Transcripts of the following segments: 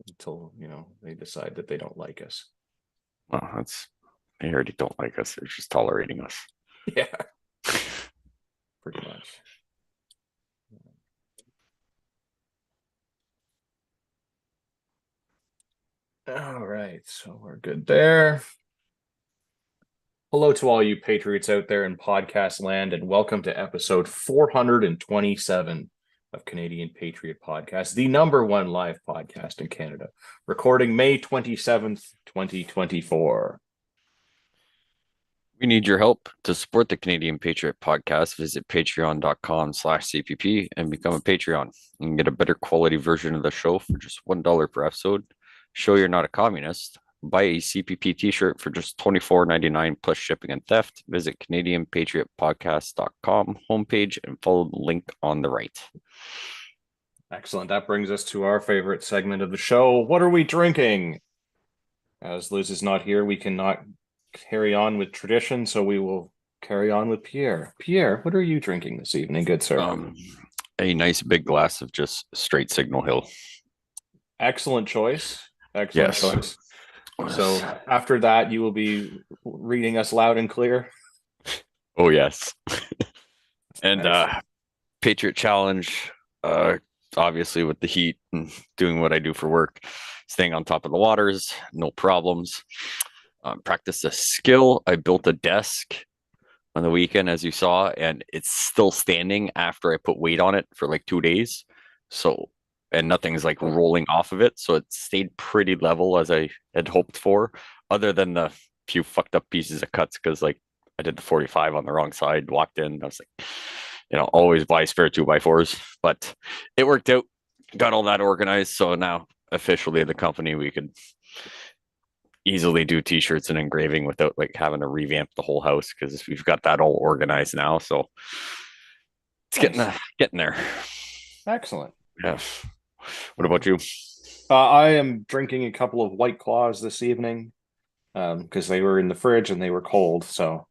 until they decide that they don't like us. Well, they already don't like us. They're just tolerating us. Yeah, pretty much. All right, so we're good there. Hello to all you patriots out there in podcast land, and welcome to episode 427 of Canadian Patriot Podcast, the number one live podcast in Canada, recording May 27th, 2024. We need your help to support the Canadian Patriot Podcast. Visit patreon.com/CPP and become a Patreon. You can get a better quality version of the show for just $1 per episode. Show you're not a communist. Buy a CPP t-shirt for just $24.99 plus shipping and theft. Visit CanadianPatriotPodcast.com homepage and follow the link on the right. Excellent. That brings us to our favorite segment of the show. What are we drinking? As Liz is not here, we cannot carry on with tradition, so we will carry on with Pierre. Pierre, what are you drinking this evening, good sir? A nice big glass of just straight Signal Hill. Excellent choice. Excellent choice. So after that, you will be reading us loud and clear. Oh, yes. And Patriot Challenge, obviously with the heat and doing what I do for work, staying on top of the waters, no problems. Practice a skill. I built a desk on the weekend, as you saw, and it's still standing after I put weight on it for like 2 days. So, and nothing's like rolling off of it. So it stayed pretty level as I had hoped for, other than the few fucked up pieces of cuts because like I did the 45 on the wrong side, walked in. I was like, always buy spare 2x4s, but it worked out. Got all that organized. So now officially the company, we could easily do t-shirts and engraving without like having to revamp the whole house because we've got that all organized now. So it's getting there. Excellent. Yeah. What about you? I am drinking a couple of White Claws this evening because they were in the fridge and they were cold. So,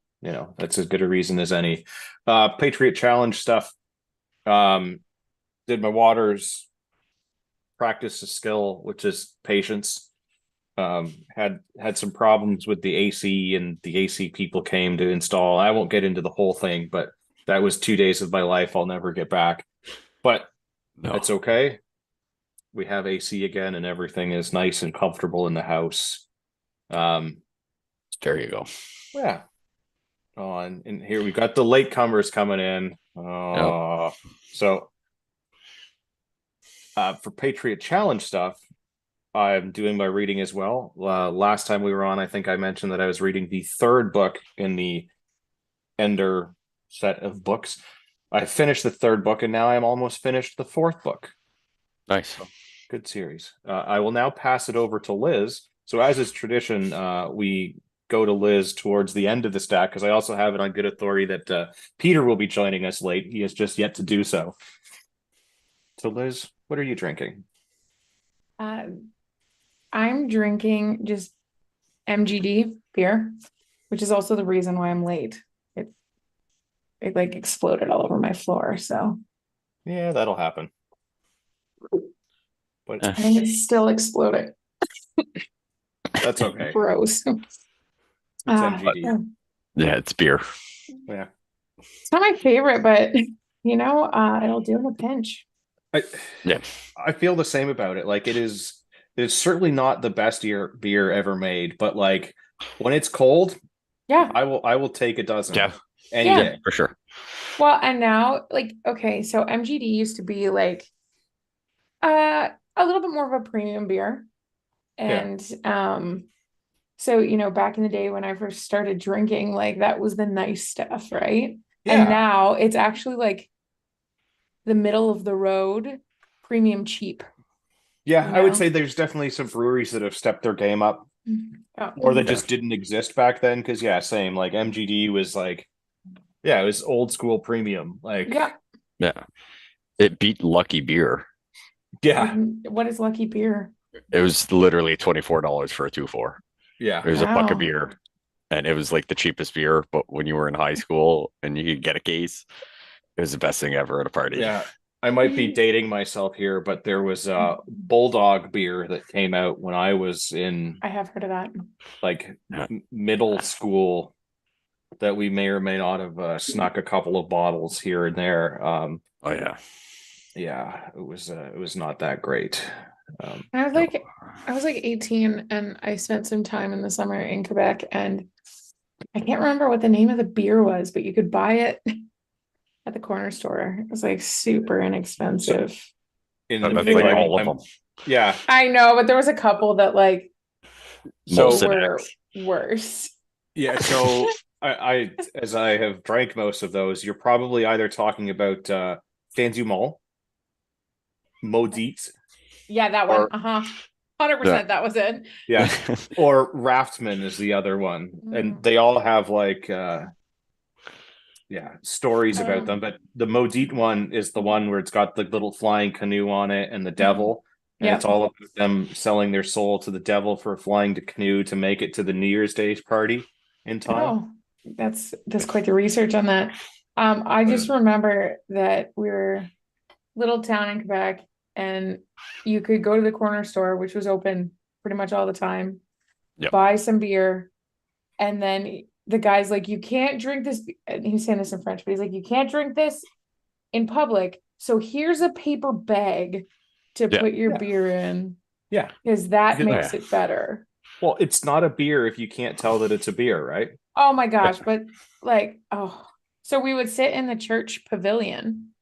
that's as good a reason as any. Patriot Challenge stuff. Did my waters, practice a skill, which is patience. Had some problems with the AC, and the AC people came to install. I won't get into the whole thing, but that was 2 days of my life I'll never get back. But That's okay. We have AC again, and everything is nice and comfortable in the house. There you go. Yeah. Oh, and here we've got the latecomers coming in. So for Patriot Challenge stuff, I'm doing my reading as well. Last time we were on, I think I mentioned that I was reading the third book in the Ender set of books. I finished the third book, and now I'm almost finished the fourth book. Nice. So, good series. I will now pass it over to Liz. So as is tradition, we go to Liz towards the end of the stack because I also have it on good authority that Peter will be joining us late. He has just yet to do so. So Liz, what are you drinking? I'm drinking just MGD beer, which is also the reason why I'm late. It like exploded all over my floor. So yeah, that'll happen. But I think it's still exploding. That's okay. Gross. It's MGD. Yeah, it's beer. Yeah. It's not my favorite, but it'll do in a pinch. I feel the same about it. Like it's certainly not the best beer ever made, but like when it's cold, yeah, I will take a dozen. Yeah. Any day. For sure. Well, and now okay, so MGD used to be like a little bit more of a premium beer. And so back in the day when I first started drinking, like that was the nice stuff, right? Yeah. And now it's actually like the middle of the road, premium cheap. Yeah, I would say there's definitely some breweries that have stepped their game up, or that just didn't exist back then. Because same. Like MGD was like, it was old school premium. Like, it beat Lucky Beer. Yeah. What is Lucky Beer? It was literally $24 for a 2-4. Yeah, it was a buck of beer, and it was like the cheapest beer. But when you were in high school and you could get a case, it was the best thing ever at a party. Yeah. I might be dating myself here, but there was a Bulldog beer that came out when I was in I have heard of that. like Yeah. middle school that we may or may not have snuck a couple of bottles here and there. Oh yeah. Yeah, it was not that great. I was like 18 and I spent some time in the summer in Quebec, and I can't remember what the name of the beer was, but you could buy it at the corner store. It was like super inexpensive. In That's the like thing all of them. Yeah. I know, but there was a couple that like So Molson were X. worse. yeah, so I as I have drank most of those, you're probably either talking about Fanzu Mall, Maudit, Yeah, that one. Or- 100% that was it. yeah, or Raftman is the other one, and Mm. they all have like stories about Um, them. But the Maudit one is the one where it's got the little flying canoe on it and the devil, and Yep. it's all about them selling their soul to the devil for flying the canoe to make it to the New Year's Day party in time. Oh, that's quite the research on that. I just remember that we were little town in Quebec, and you could go to the corner store, which was open pretty much all the time, Yep. buy some beer, and then the guy's like, you can't drink this, and he's saying this in French, but he's like, you can't drink this in public, so here's a paper bag to Yeah. put your Yeah. beer in, Yeah. because that Yeah. makes it better. Well, it's not a beer if you can't tell that it's a beer, right? Oh my gosh, but like, so we would sit in the church pavilion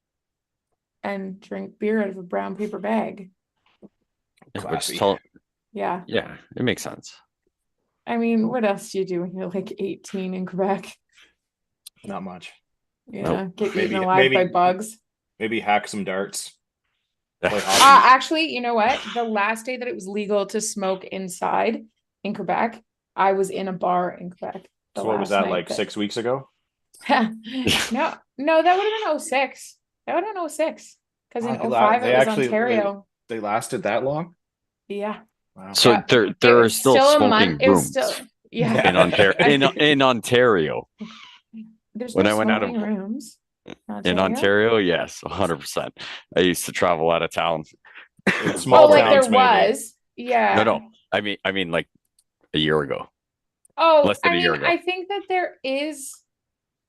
and drink beer out of a brown paper bag. Which Classy. Yeah. Yeah, it makes sense. I mean, what else do you do when you're like 18 in Quebec? Not much. Yeah, get Maybe- eaten alive by maybe- bugs. Maybe hack some darts. Play hockey. Actually, you know what? The last day that it was legal to smoke inside in Quebec, I was in a bar in Quebec. So what was that, like 6 weeks ago? No, that would have been 06. That would have been 06. Because in Oh, 05 they it was actually- Ontario. They lasted that long? Yeah. Wow. So Yeah. there It are was still a smoking month. It was rooms still, yeah. in Ontario. In Ontario. There's when no I went out of- smoking rooms. In Ontario, yes, 100%. I used to travel out of town. In small Oh, like there towns, maybe. was. Yeah. No. I mean like a year ago. Oh, Less than I a year mean, ago. I think that there is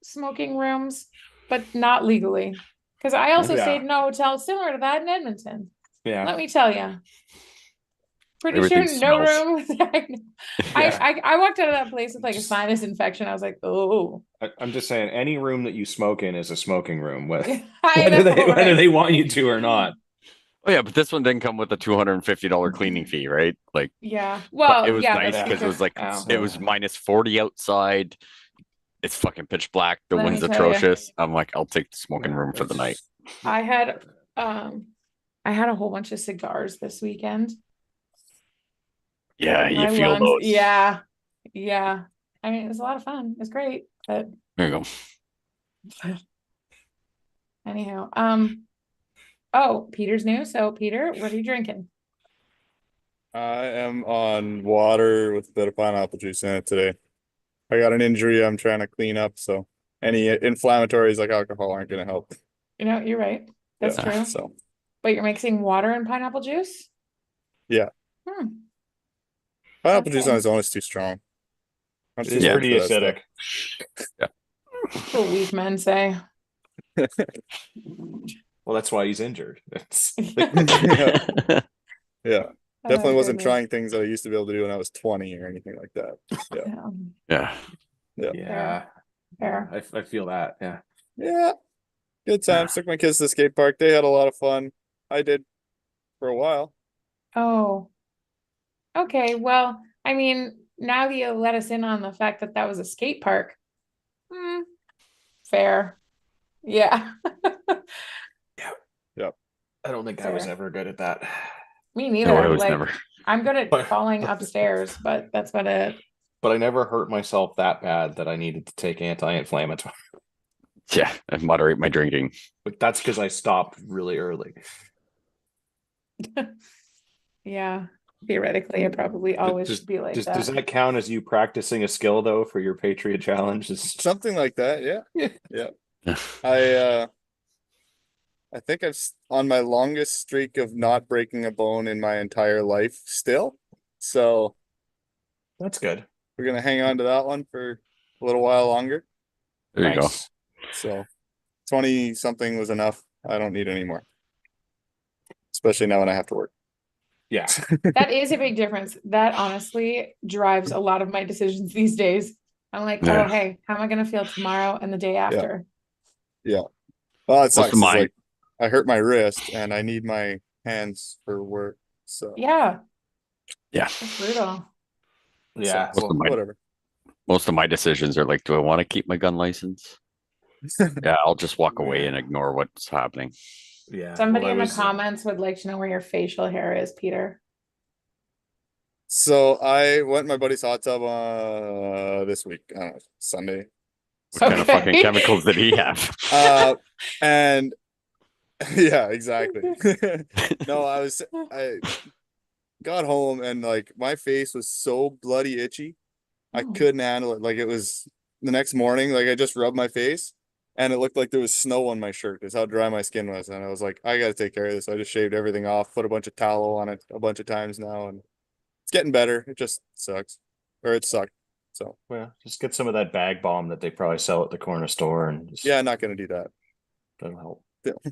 smoking rooms, but not legally. Because I also Yeah. stayed in a hotel similar to that in Edmonton. Yeah. Let me tell you. Pretty Everything sure no smells. room. Yeah. I walked out of that place with like a sinus infection. I was like, oh. I'm just saying, any room that you smoke in is a smoking room, whether, I know, whether right? they want you to or not. Oh yeah, but this one didn't come with a $250 cleaning fee, right? Like Yeah. but Well, it was yeah, nice that's because it was like wow. it was minus 40 outside. It's fucking pitch black. The Let me wind's tell ya. atrocious. I'm like, I'll take the smoking room for the night. I had a whole bunch of cigars this weekend. Yeah, My you feel lungs- those. Yeah. Yeah. I mean, it was a lot of fun. It was great. But There you go. anyhow, Peter's new. So Peter, what are you drinking? I am on water with a bit of pineapple juice in it today. I got an injury I'm trying to clean up, so any inflammatories like alcohol aren't going to help. You know, you're right. That's Yeah, true. So But you're mixing water and pineapple juice? Yeah. pineapple juice Okay. on its own is too strong. I'm It too is scared pretty for that acidic. That's what weak men say. Well, that's why he's injured. It's- stuff. Yeah, definitely Oh, wasn't goodness. trying things that I used to be able to do when I was 20 or anything like that. Yeah. yeah. Fair. I feel that. Yeah. Yeah, good times. Took my kids to the skate park. They had a lot of fun. I did for a while. Oh. Okay. Well, I mean, now that you let us in on the fact that that was a skate park. Fair. Yeah. I don't think I was Fair. ever good at that. Me No, neither. I was Like, never. I'm good But- at falling upstairs, but that's about it. But I never hurt myself that bad that I needed to take anti-inflammatory. Yeah, I moderate my drinking. But that's because I stopped really early. Yeah. Theoretically, it probably always does- should be like Does that. that count as you practicing a skill though for your Patriot Challenge? Something like that. Yeah. Yeah. I I think on my longest streak of not breaking a bone in my entire life still. So That's good. we're gonna hang on to that one for a little while longer. There you go. Nice. So 20 something was enough. I don't need any more. Especially now when I have to work. Yeah. That is a big difference. That honestly drives a lot of my decisions these days. I'm like, Yeah. oh, hey, how am I going to feel tomorrow and the day after? Well, it Most sucks. of Is mine. like I hurt my wrist and I need my hands for work. So Yeah, Yeah. it's brutal. Yeah. Most of my whatever. most of my decisions are like, do I want to keep my gun license? Yeah, I'll just walk away and ignore what's happening. Yeah. Somebody well, in I the was- comments would like to know where your facial hair is, Peter. So I went in my buddy's hot tub this week, Sunday. What kind of fucking Okay. chemicals did he have? And yeah, exactly. No, I got home and like my face was so bloody itchy. I Oh. couldn't handle it. Like it was the next morning, like I just rubbed my face and it looked like there was snow on my shirt. Is how dry my skin was. And I was like, I gotta take care of this. I just shaved everything off, put a bunch of tallow on it a bunch of times now, and it's getting better. It just sucks. Or it sucked. So Well, just get some of that bag bomb that they probably sell at the corner store, and just, yeah, not gonna do that. that'll help.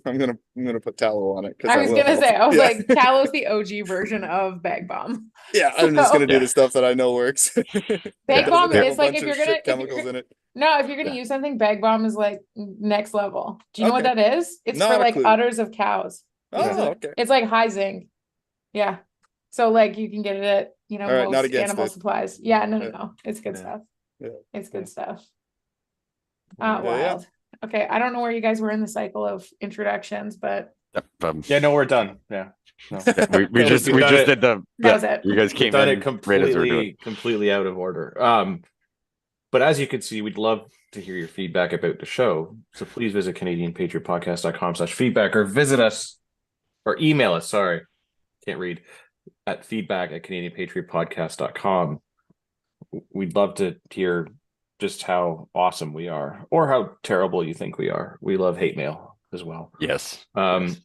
I'm gonna put tallow on it because I was gonna say, I was yeah. like, Talow's the OG version of Bag Bomb. Yeah, I'm just gonna do Yeah. the stuff that I know works. Bag Doesn't Bomb have is a like bunch if of you're gonna shit chemicals in it. no, if you're gonna Yeah. use something, Bag Bomb is like next level. Do you know what Okay. that is? It's Not for a like clue. udders of cows. Oh, okay. It's like high zinc. Yeah. So like you can get it at, All right, not most against animal it. supplies. Yeah, no, Yeah. no. It's good Yeah. stuff. Yeah. It's good stuff. Yeah, yeah. Wild. Okay, I don't know where you guys were in the cycle of introductions, but Yep, Yeah, no, we're done. Yeah. No. we just We've done it. did the that was it. you guys We've came done in it right as we were doing. completely out of order. But as you can see, we'd love to hear your feedback about the show. So please visit CanadianPatriotPodcast.com/feedback or visit us or email us. Sorry, can't read at feedback@CanadianPatriotPodcast.com. We'd love to hear just how awesome we are or how terrible you think we are. We love hate mail as well. Yes. Yes.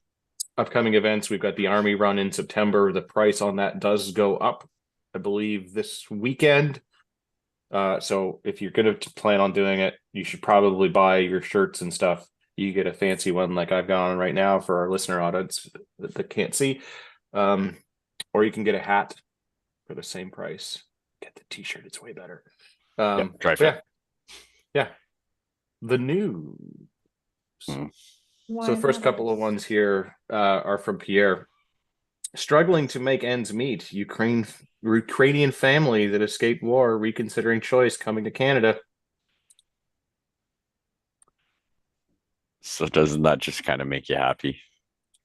Upcoming events, we've got the Army Run in September. The price on that does go up, I believe, this weekend. So if you're going to plan on doing it, you should probably buy your shirts and stuff. You get a fancy one like I've got on right now for our listener audience that can't see. Or you can get a hat for the same price. Get the t-shirt, it's way better. Try yeah. Yeah. The news. Mm. So the first couple of ones here are from Pierre. Struggling to make ends meet. Ukrainian family that escaped war reconsidering choice coming to Canada. So doesn't that just kind of make you happy?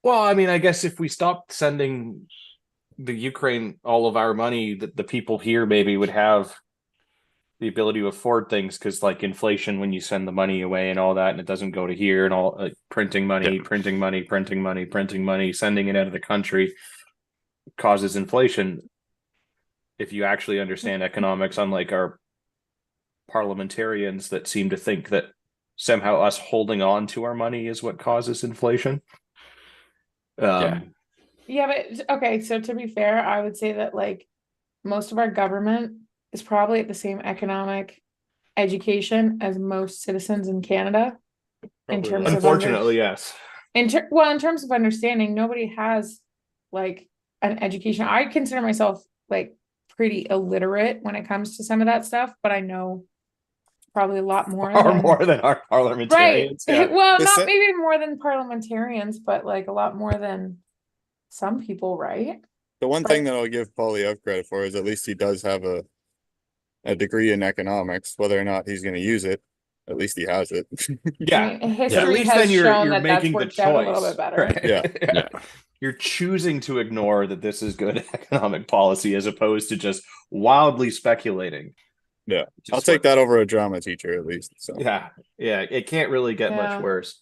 Well, I mean, I guess if we stopped sending the Ukraine all of our money, that the people here maybe would have the ability to afford things, because like inflation, when you send the money away and all that, and it doesn't go to here, and all printing money, sending it out of the country causes inflation. If you actually understand economics, unlike our parliamentarians that seem to think that somehow us holding on to our money is what causes inflation. Yeah, but okay, so to be fair, I would say that like most of our government is probably at the same economic education as most citizens in Canada. In terms of unfortunately, yes. in terms of understanding, nobody has like an education. I consider myself like pretty illiterate when it comes to some of that stuff, but I know probably a lot more than our parliamentarians. right. Yeah. Well, They not said- maybe more than parliamentarians, but like a lot more than some people, right? The one But- thing that I'll give Polyev credit for is at least he does have a degree in economics. Whether or not he's going to use it, at least he has it. Yeah. I mean, history At least has then you're shown that that's making the worked out a little choice. bit better. Right? Yeah. Yeah. You're choosing to ignore that this is good economic policy as opposed to just wildly speculating. Yeah. Which is I'll take what- that over a drama teacher at least. So Yeah. It can't really get Yeah. much worse.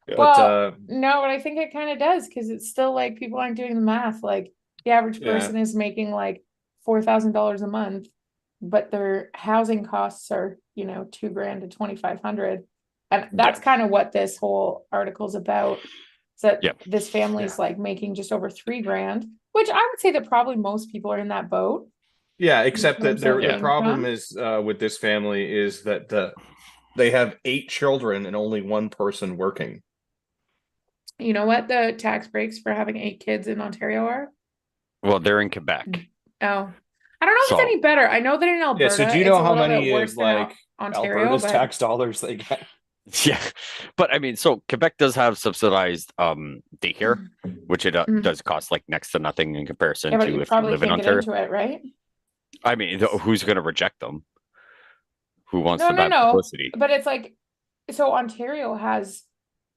Yeah. But Well, no, but I think it kind of does, because it's still like people aren't doing the math. Like the average Yeah. person is making like $4,000 a month, but their housing costs are, $2,000 to $2,500. And that's kind of what this whole article's about. So Yep. this family's like making just over $3,000, which I would say that probably most people are in that boat. Yeah, except that terms of the problem income? is with this family is that they have 8 children and only one person working. You know what the tax breaks for having 8 kids in Ontario are? Well, they're in Quebec. Oh, I don't know if So- it's any better. I know that in Yeah, Alberta, so do you it's know a how little bit many worse of than like Ontario, Alberta's but tax dollars they get? Yeah, but I mean, so Quebec does have subsidized daycare, which it Mhm. does cost like next to nothing in comparison yeah, but to you if you probably live in can't get Ontario. into it, right? I mean, who's going to reject them? Who wants No, the no, bad no. publicity? But it's like, so Ontario has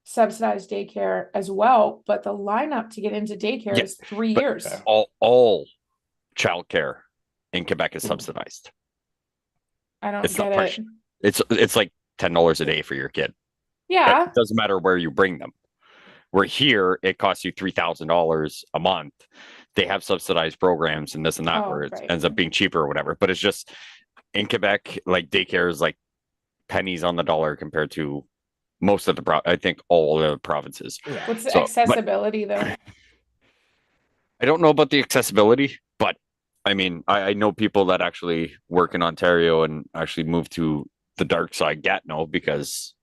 subsidized daycare as well, but the lineup to get into daycare Yeah, is 3 but- years. All childcare in Quebec is subsidized. I don't It's not get partial. it. It's like $10 a day for your kid. Yeah, It doesn't matter where you bring them. Where here it costs you $3,000 a month. They have subsidized programs and this and that, Oh, where it right. ends up being cheaper or whatever. But it's just in Quebec, like daycare is like pennies on the dollar compared to most of the I think all the provinces. what's the So, but- accessibility though? I don't know about the accessibility, but I mean, I know people that actually work in Ontario and actually move to the dark side Gatineau because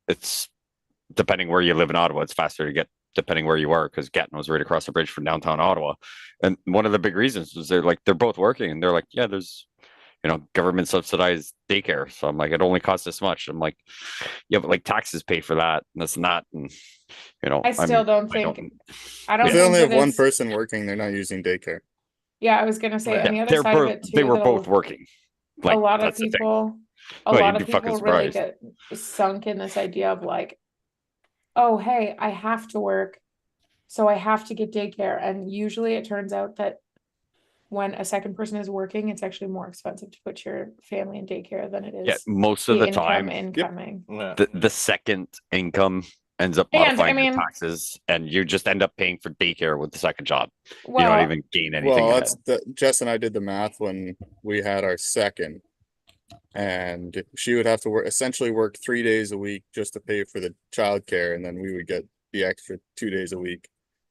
it's depending where you live in Ottawa, it's faster to get depending where you are because Gatineau's right across the bridge from downtown Ottawa. And one of the big reasons was they're both working and they're like, yeah, there's government subsidized daycare. So I'm like, it only costs this much. I'm like, yeah, but like taxes pay for that and this and that. And I still don't I think, I don't If they think only have that one it's, person working, they're not using daycare. yeah, I was gonna say, Yeah, on the other side of it too, they were though, both working. Like a lot of that's the thing. people, a Well, lot you'd of be fucking people really surprised. get sunk in this idea of like, oh, hey, I have to work, so I have to get daycare. And usually it turns out that when a second person is working, it's actually more expensive to put your family in daycare than it Yeah, is most of the the time, incoming. Yeah. the second income ends up And, I modifying your mean- taxes, and you just end up paying for daycare with the second job. You Well, don't even gain anything. Well, in that's it. Jess and I did the math when we had our second. And she would have to essentially work 3 days a week just to pay for the childcare, and then we would get the extra 2 days a week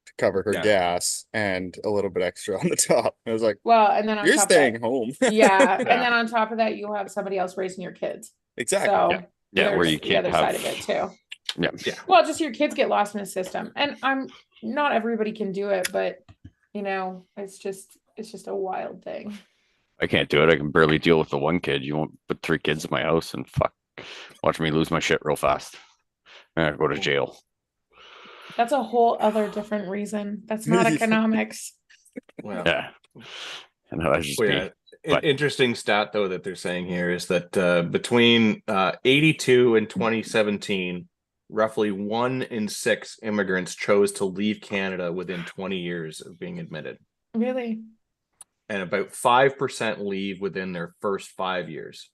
to cover her Yeah. gas and a little bit extra on the top. I was like, well, and then on you're top of staying that, home. yeah, and Yeah. then on top of that, you'll have somebody else raising your kids. Exactly. So Yeah, where there's you the can't other side of have- it too. Yeah. Well, just your kids get lost in the system, and not everybody can do it, but it's just a wild thing. I can't do it. I can barely deal with the one kid. You won't put 3 kids in my house and watch me lose my shit real fast. I gotta go to jail. That's a whole other different reason. That's not economics. Well, Yeah. And that's just well, me. yeah. but- Interesting stat though that they're saying here is that between 82 and 2017, roughly 1 in 6 immigrants chose to leave Canada within 20 years of being admitted, Really? and about 5% leave within their first 5 years.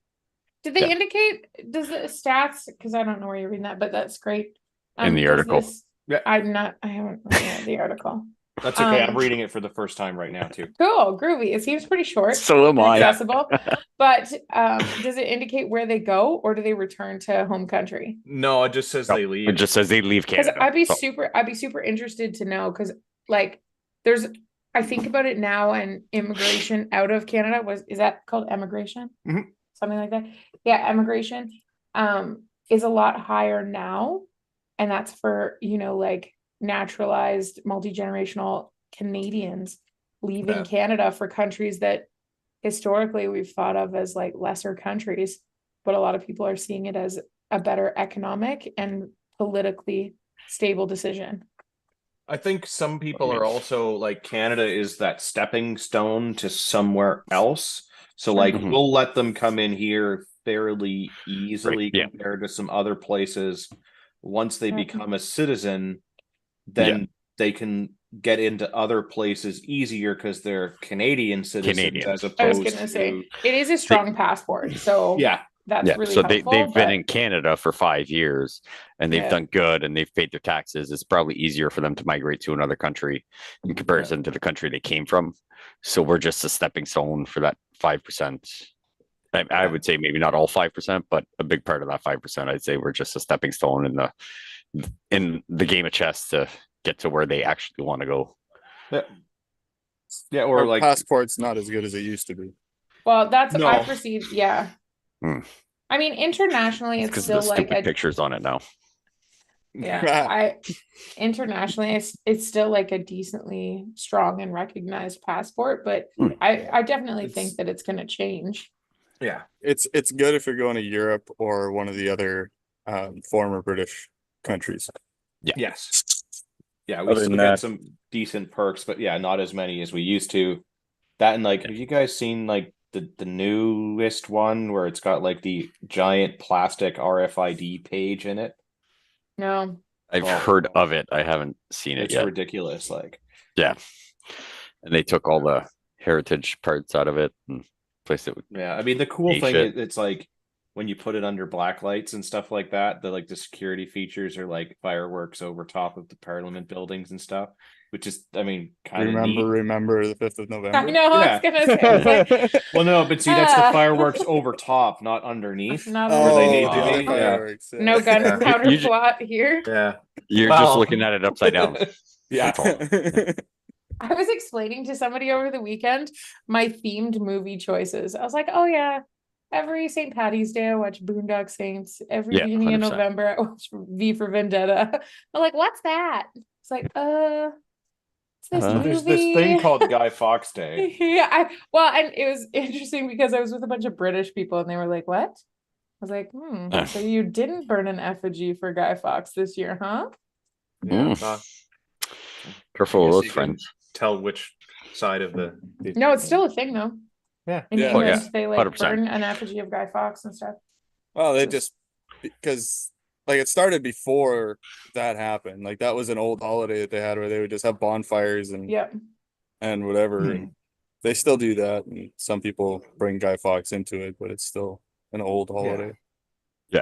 Did they Yeah. indicate, does the stats, because I don't know where you're reading that, but that's great. In the does article. Yeah. I haven't read the article. That's okay. I'm Um, reading it for the first time right now too. Cool, groovy. It seems pretty short. So am and I. accessible. But does it indicate where they go, or do they return to home country? No, it just says No, they leave. It just says they leave Because Canada. I'd be So- super interested to know, because like I think about it now, and immigration out of Canada is that called emigration? Mhm. Something like that. Yeah, emigration is a lot higher now, and that's for like naturalized multi-generational Canadians leaving Yeah. Canada for countries that historically we've thought of as like lesser countries, but a lot of people are seeing it as a better economic and politically stable decision. I think some people are also like, Canada is that stepping stone to somewhere else. So like Mhm. we'll let them come in here fairly easily Right, yeah. compared to some other places. Once they Yeah. become a citizen, then they can get into other places easier because they're Canadian citizens Canadians. as I was opposed gonna say to it is a strong passport, so yeah. that's Yeah, really so helpful. they've been but- in Canada for 5 years and they've Yeah. done good and they've paid their taxes. It's probably easier for them to migrate to another country in comparison to the country they came from. So we're just a stepping stone for that 5%. I would say maybe not all 5%, but a big part of that 5%. I'd say we're just a stepping stone in the in the game of chess to get to where they actually want to go. Yeah, or Our like passport's not as good as it used to be. Well, that's I No. perceive. Yeah. Hmm. I mean, internationally, it's Because of the still like stupid a pictures on it now. yeah. Internationally, it's still like a decently strong and recognized passport, but Hmm. I definitely think It's- that it's going to change. yeah. It's good if you're going to Europe or one of the other former British countries. Yes. Yeah, we Other still than get that- some decent perks, but yeah, not as many as we used to. That and like, have you guys seen like the newest one where it's got like the giant plastic RFID page in it? No. I've Oh. heard of it. I haven't seen it It's yet. ridiculous. Like, Yeah. And they took all the heritage parts out of it and placed it with yeah, I mean the cool Hey, thing shit. is it's like when you put it under black lights and stuff like that, the security features are like fireworks over top of the Parliament buildings and stuff, which is, I mean, kind of neat. Remember the 5th of November. I know. I was Yeah. gonna say. I was like, Well, no, but see, that's the Ah. fireworks over top, not underneath. not Where they underneath. need Oh, to the be. Yeah. fireworks, yeah. No gunpowder You ju- plot here. Yeah. You're Well- just looking at it upside down. Yeah. That's all. I was explaining to somebody over the weekend my themed movie choices. I was like, oh yeah, every St. Patty's Day I watch Boondock Saints. Every Yeah, beginning of 100%. November I watch V for Vendetta. I'm like, what's that? It's like, it's this movie. There's this thing called Guy Fawkes Day. Yeah, well, and it was interesting because I was with a bunch of British people and they were like, what? I was like, so you didn't burn an effigy for Guy Fawkes this year, huh? Yeah. Careful I of guess those you can friends. tell which side of the No, it's still a thing though. Yeah. In Yeah. Oh, England, yeah. they like 100%. burn an effigy of Guy Fawkes and stuff. Well, they just because like it started before that happened. Like that was an old holiday that they had where they would just have bonfires and Yep. whatever. Hmm. And they still do that. And some people bring Guy Fawkes into it, but it's still an old holiday.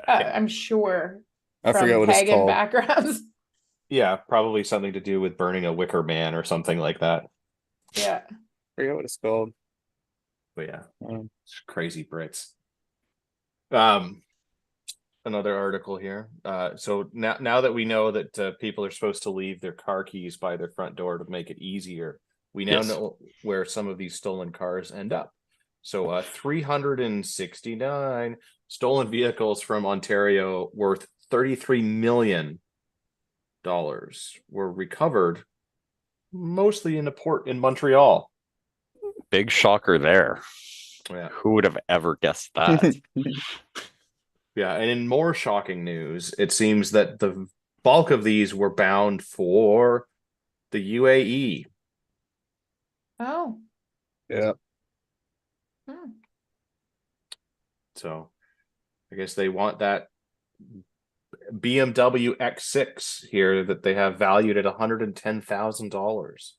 I'm sure I from forget what it's pagan called. backgrounds. Yeah, probably something to do with burning a wicker man or something like that. Yeah. I forget what it's called. But yeah, Um, it's crazy Brits. Another article here. So now that we know that people are supposed to leave their car keys by their front door to make it easier, we now Yes. know where some of these stolen cars end up. So 369 stolen vehicles from Ontario worth $33 million were recovered, mostly in a port in Montreal. Big shocker there. Yeah. Who would have ever guessed that? Yeah, and in more shocking news, it seems that the bulk of these were bound for the UAE. Oh. yeah. Hmm. So I guess they want that BMW X6 here that they have valued at $110,000.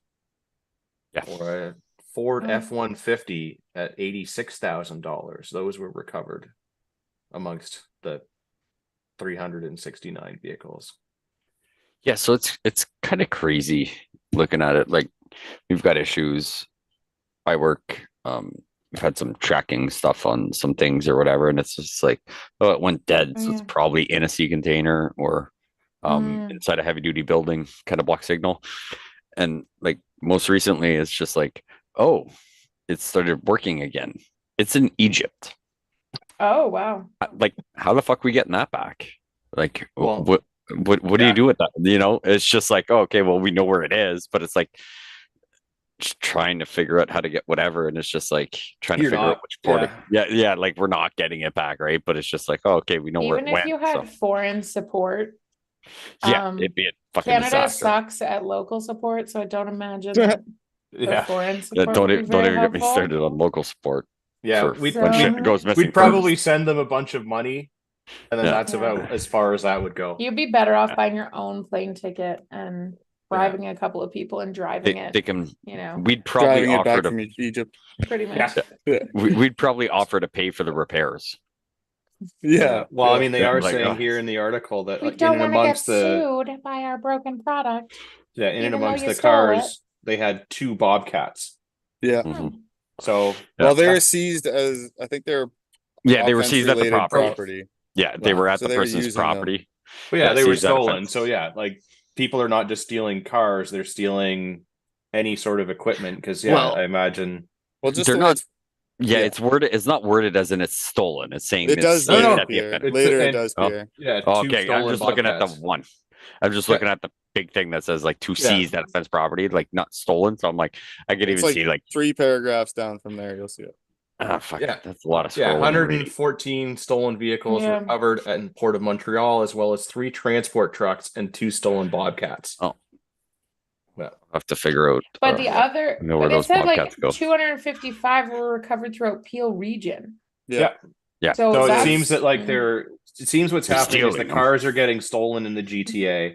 Yeah. Or a Ford Oh. F-150 at $86,000. Those were recovered amongst the 369 vehicles. Yeah, so it's kind of crazy looking at it. Like we've got issues. I work. We've had some tracking stuff on some things or whatever, and it's just like, oh, it went dead, so it's Yeah. probably in a sea container or Mm. inside a heavy duty building, kind of block signal. And like most recently, it's just like, oh, it started working again. It's in Egypt. Oh, wow. Like, how the fuck we getting that back? Like, Well, what do yeah. you do with that? You know, it's just like, oh, okay, well, we know where it is, but it's like just trying to figure out how to get whatever, and it's just like trying to You're figure not- out which port. Yeah, like we're not getting it back, right? But it's just like, oh, okay, we know where Even it if went. you had So foreign support, yeah, um, it'd be a fucking Canada disaster. sucks at local support, so I don't imagine that the Yeah. foreign Yeah, support don't would be even, don't very even get me helpful. started on local support. Yeah, for we'd, when So- shit goes missing. we'd probably send them a bunch of money, and then Yeah. that's Yeah. about as far as that would go. You'd be better off Yeah. buying your own plane ticket and bribing a couple of people and driving it, They can. you know, We'd probably Driving it offer back to. from Egypt. pretty much. Yeah. We'd probably offer to pay for the repairs. Yeah. Well, I yeah. mean, they Yeah, are like, saying here in the article that We in don't and want to get amongst the sued by our broken product. in and even though amongst you the stole cars, they had 2 Bobcats. Yeah. Mhm. So Yeah. Well, they were seized as I think they're Yeah, they were seized at the offense-related property. Yeah, they Wow. were at So the they were person's using them. property. But yeah, Yeah, they were seize that stolen. offense. So yeah, like people are not just stealing cars; they're stealing any sort of equipment. Because yeah, Well, I imagine. Well, just they're the way not. it's Yeah, yeah. it's worded. It's not worded as in it's stolen. It's saying It it's does No, seized no, later, at the Pierre. offender. it's Later it and does, Oh, Pierre. yeah, two okay. I'm stolen just looking at the Bobcats. one. I'm just Yeah. looking at the big thing that says like to Yeah. seize that offense property, like not stolen. So I'm like, I could It's even like see like, 3 paragraphs down from there. You'll see it. ah, fuck, Yeah. that's a lot of Yeah, scrolling to read. 114 stolen vehicles Yeah. recovered in Port of Montreal, as well as 3 transport trucks and 2 stolen Bobcats. Oh. Yeah. I have to figure out. But the other, know where but it those said like Bobcats go. 255 were recovered throughout Peel region. Yeah. Yeah. So, So it that's- seems that like it seems what's They're happening is the stealing them. cars are getting stolen in the GTA,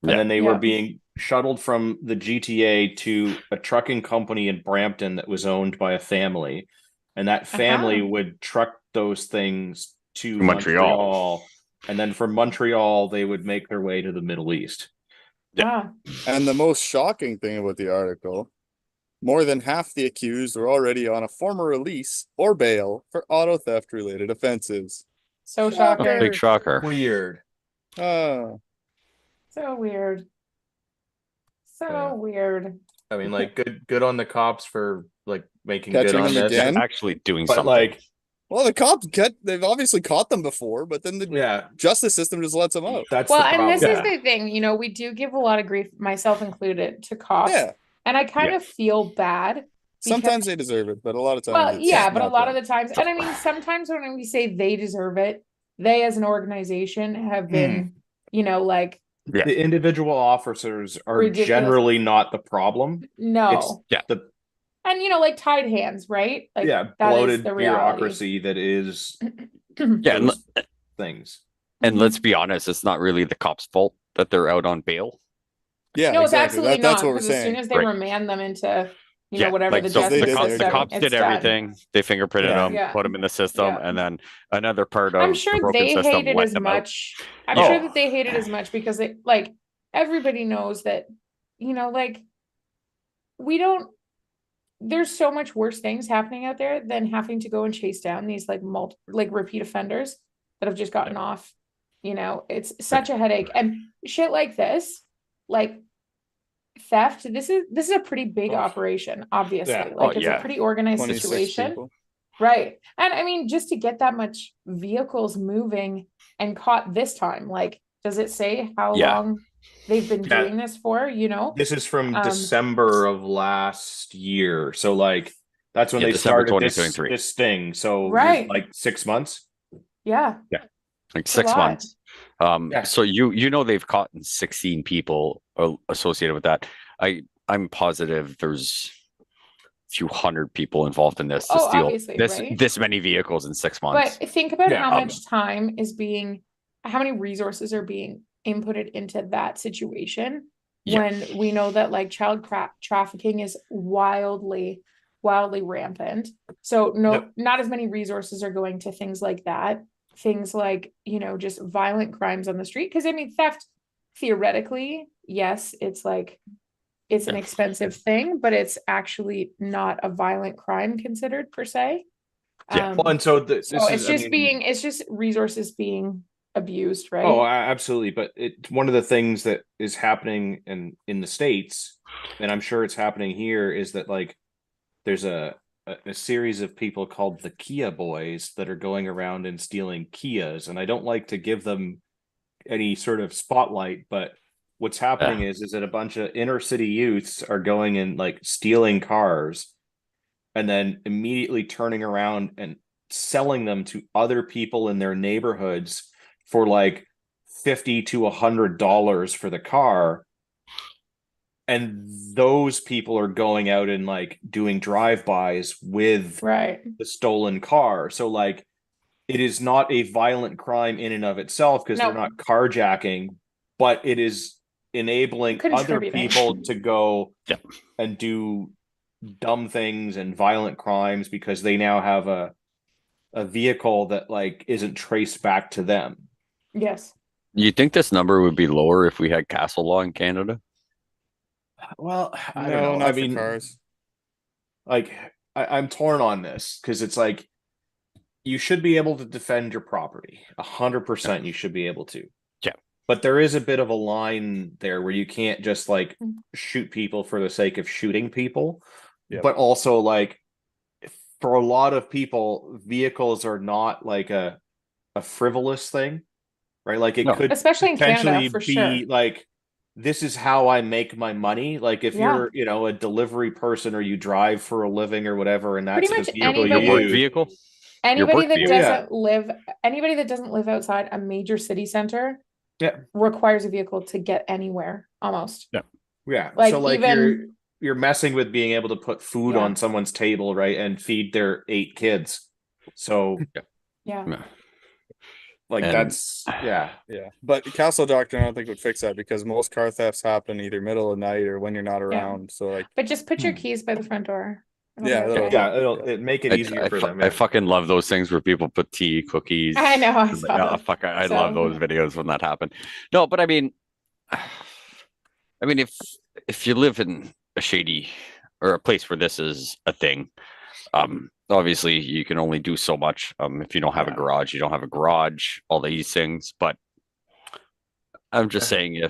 and Yeah. then they Yeah. were being shuttled from the GTA to a trucking company in Brampton that was owned by a family, and that family would truck those things to Montreal. Montreal, and then from Montreal they would make their way to the Middle East. Ah, And the most shocking thing about the article, more than half the accused were already on a former release or bail for auto theft related offenses. so Shocker. shocking. Big shocker. Weird. Oh, So weird. So Yeah. weird. I mean, like good on the cops for like making Catching good on them this. again? Actually doing But something. like, well, they've obviously caught them before, but then the yeah, justice system just lets them out. that's Well, the and problem. this is the thing, we do give a lot of grief, myself included, to cops. Yeah, And I kind Yeah. of feel bad. sometimes they deserve it, but a lot of times, Well, it's yeah, but a not lot them. of the times, and I mean, sometimes when we say they deserve it, they as an organization have been, like, Yeah. The individual officers are Ridiculous. generally not the problem. no. It's the And, like tied hands, right? Like, that is bloated the reality. bureaucracy that is Yeah. those things. And let's be honest, it's not really the cops' fault that they're out on bail. Yeah, No, it's exactly. absolutely That's not. what we're Because as soon saying. as they Right. remand them into, whatever the so justice they did their system, the cops it's did done. everything. They fingerprinted Yeah. them, Yeah. put them in the system, Yeah. and then another part of I'm the sure broken they system hate it let as them out. much. I'm Oh. sure that they hate it as much because everybody knows that, we don't, there's so much worse things happening out there than having to go and chase down these repeat offenders that have just gotten off. It's such a headache, and shit like this, like theft. This is a pretty big Oh. operation, obviously. Yeah. Like, Oh, it's yeah. a pretty organized 26 situation. people. Right. And I mean, just to get that much vehicles moving and caught this time, like, does it say how Yeah. long they've been Yeah. doing this for, This is from Um, December of last year. So like that's when Yeah, they December started this 2023. this thing. So Right. like 6 months. Yeah. Like a 6 lot. months. Yeah. So they've caught 16 people associated with that. I'm positive there's a few hundred people involved in this to Oh, steal obviously, right? this many vehicles in 6 months. But think about Yeah, how much time is how many resources are being inputted into that situation Yeah. when we know that like child trafficking is wildly rampant. So not as many resources are going to things like that. Things like, just violent crimes on the street. Because I mean, theft, theoretically, yes, it's like, it's an expensive thing, but it's actually not a violent crime considered per se. Yeah. Well, and so this So is it's just resources being abused, right? Oh, absolutely. But one of the things that is happening in the States, and I'm sure it's happening here, is that like there's a series of people called the Kia Boys that are going around and stealing Kias. And I don't like to give them any sort of spotlight, but what's happening is that a bunch of inner city youths are going and like stealing cars and then immediately turning around and selling them to other people in their neighborhoods for like $50 to $100 for the car. And those people are going out and like doing drive-bys with Right. the stolen car. So like it is not a violent crime in and of itself because No. they're not carjacking, but it is enabling other Contributing. people to go Yeah. and do dumb things and violent crimes because they now have a vehicle that like isn't traced back to them. Yes. You think this number would be lower if we had castle law in Canada? Well, I No, don't know. not I for mean, cars. like I'm torn on this because it's like you should be able to defend your property 100%. You should be able to. Yeah. but there is a bit of a line there where you can't just like Mm. shoot people for the sake of shooting people, Yep. but also like for a lot of people, vehicles are not like a frivolous thing, right? Like it No. could Especially in Canada, potentially for be sure. like, this is how I make my money. Like if Yeah. you're, you know, a delivery person or you drive for a living or whatever, and Pretty that's the much vehicle Your you work anybody- use. vehicle? Anybody work that vehicle. Yeah. doesn't live, anybody that doesn't live outside a major city center, Yeah. requires a vehicle to get anywhere almost. Yeah. Like, so like even- you're messing with being able to put food Yeah. on someone's table, right? And feed their 8 kids. So Yeah. like And- that's yeah. Yeah, but Castle Doctrine, I don't think would fix that because most car thefts happen either middle of night or when you're not around. So like, But just put your keys by the front door. It'll be Yeah, that'll- okay. Yeah, it'll make it easier for them. I Yeah. fucking love those things where people put tea, cookies. I know, I and saw like, oh, that. fuck, I So- love those videos when that happened. No, but I mean, if you live in a shady or a place where this is a thing, obviously you can only do so much. If you don't have a Yeah. garage, you don't have a garage, all these things. But I'm just saying,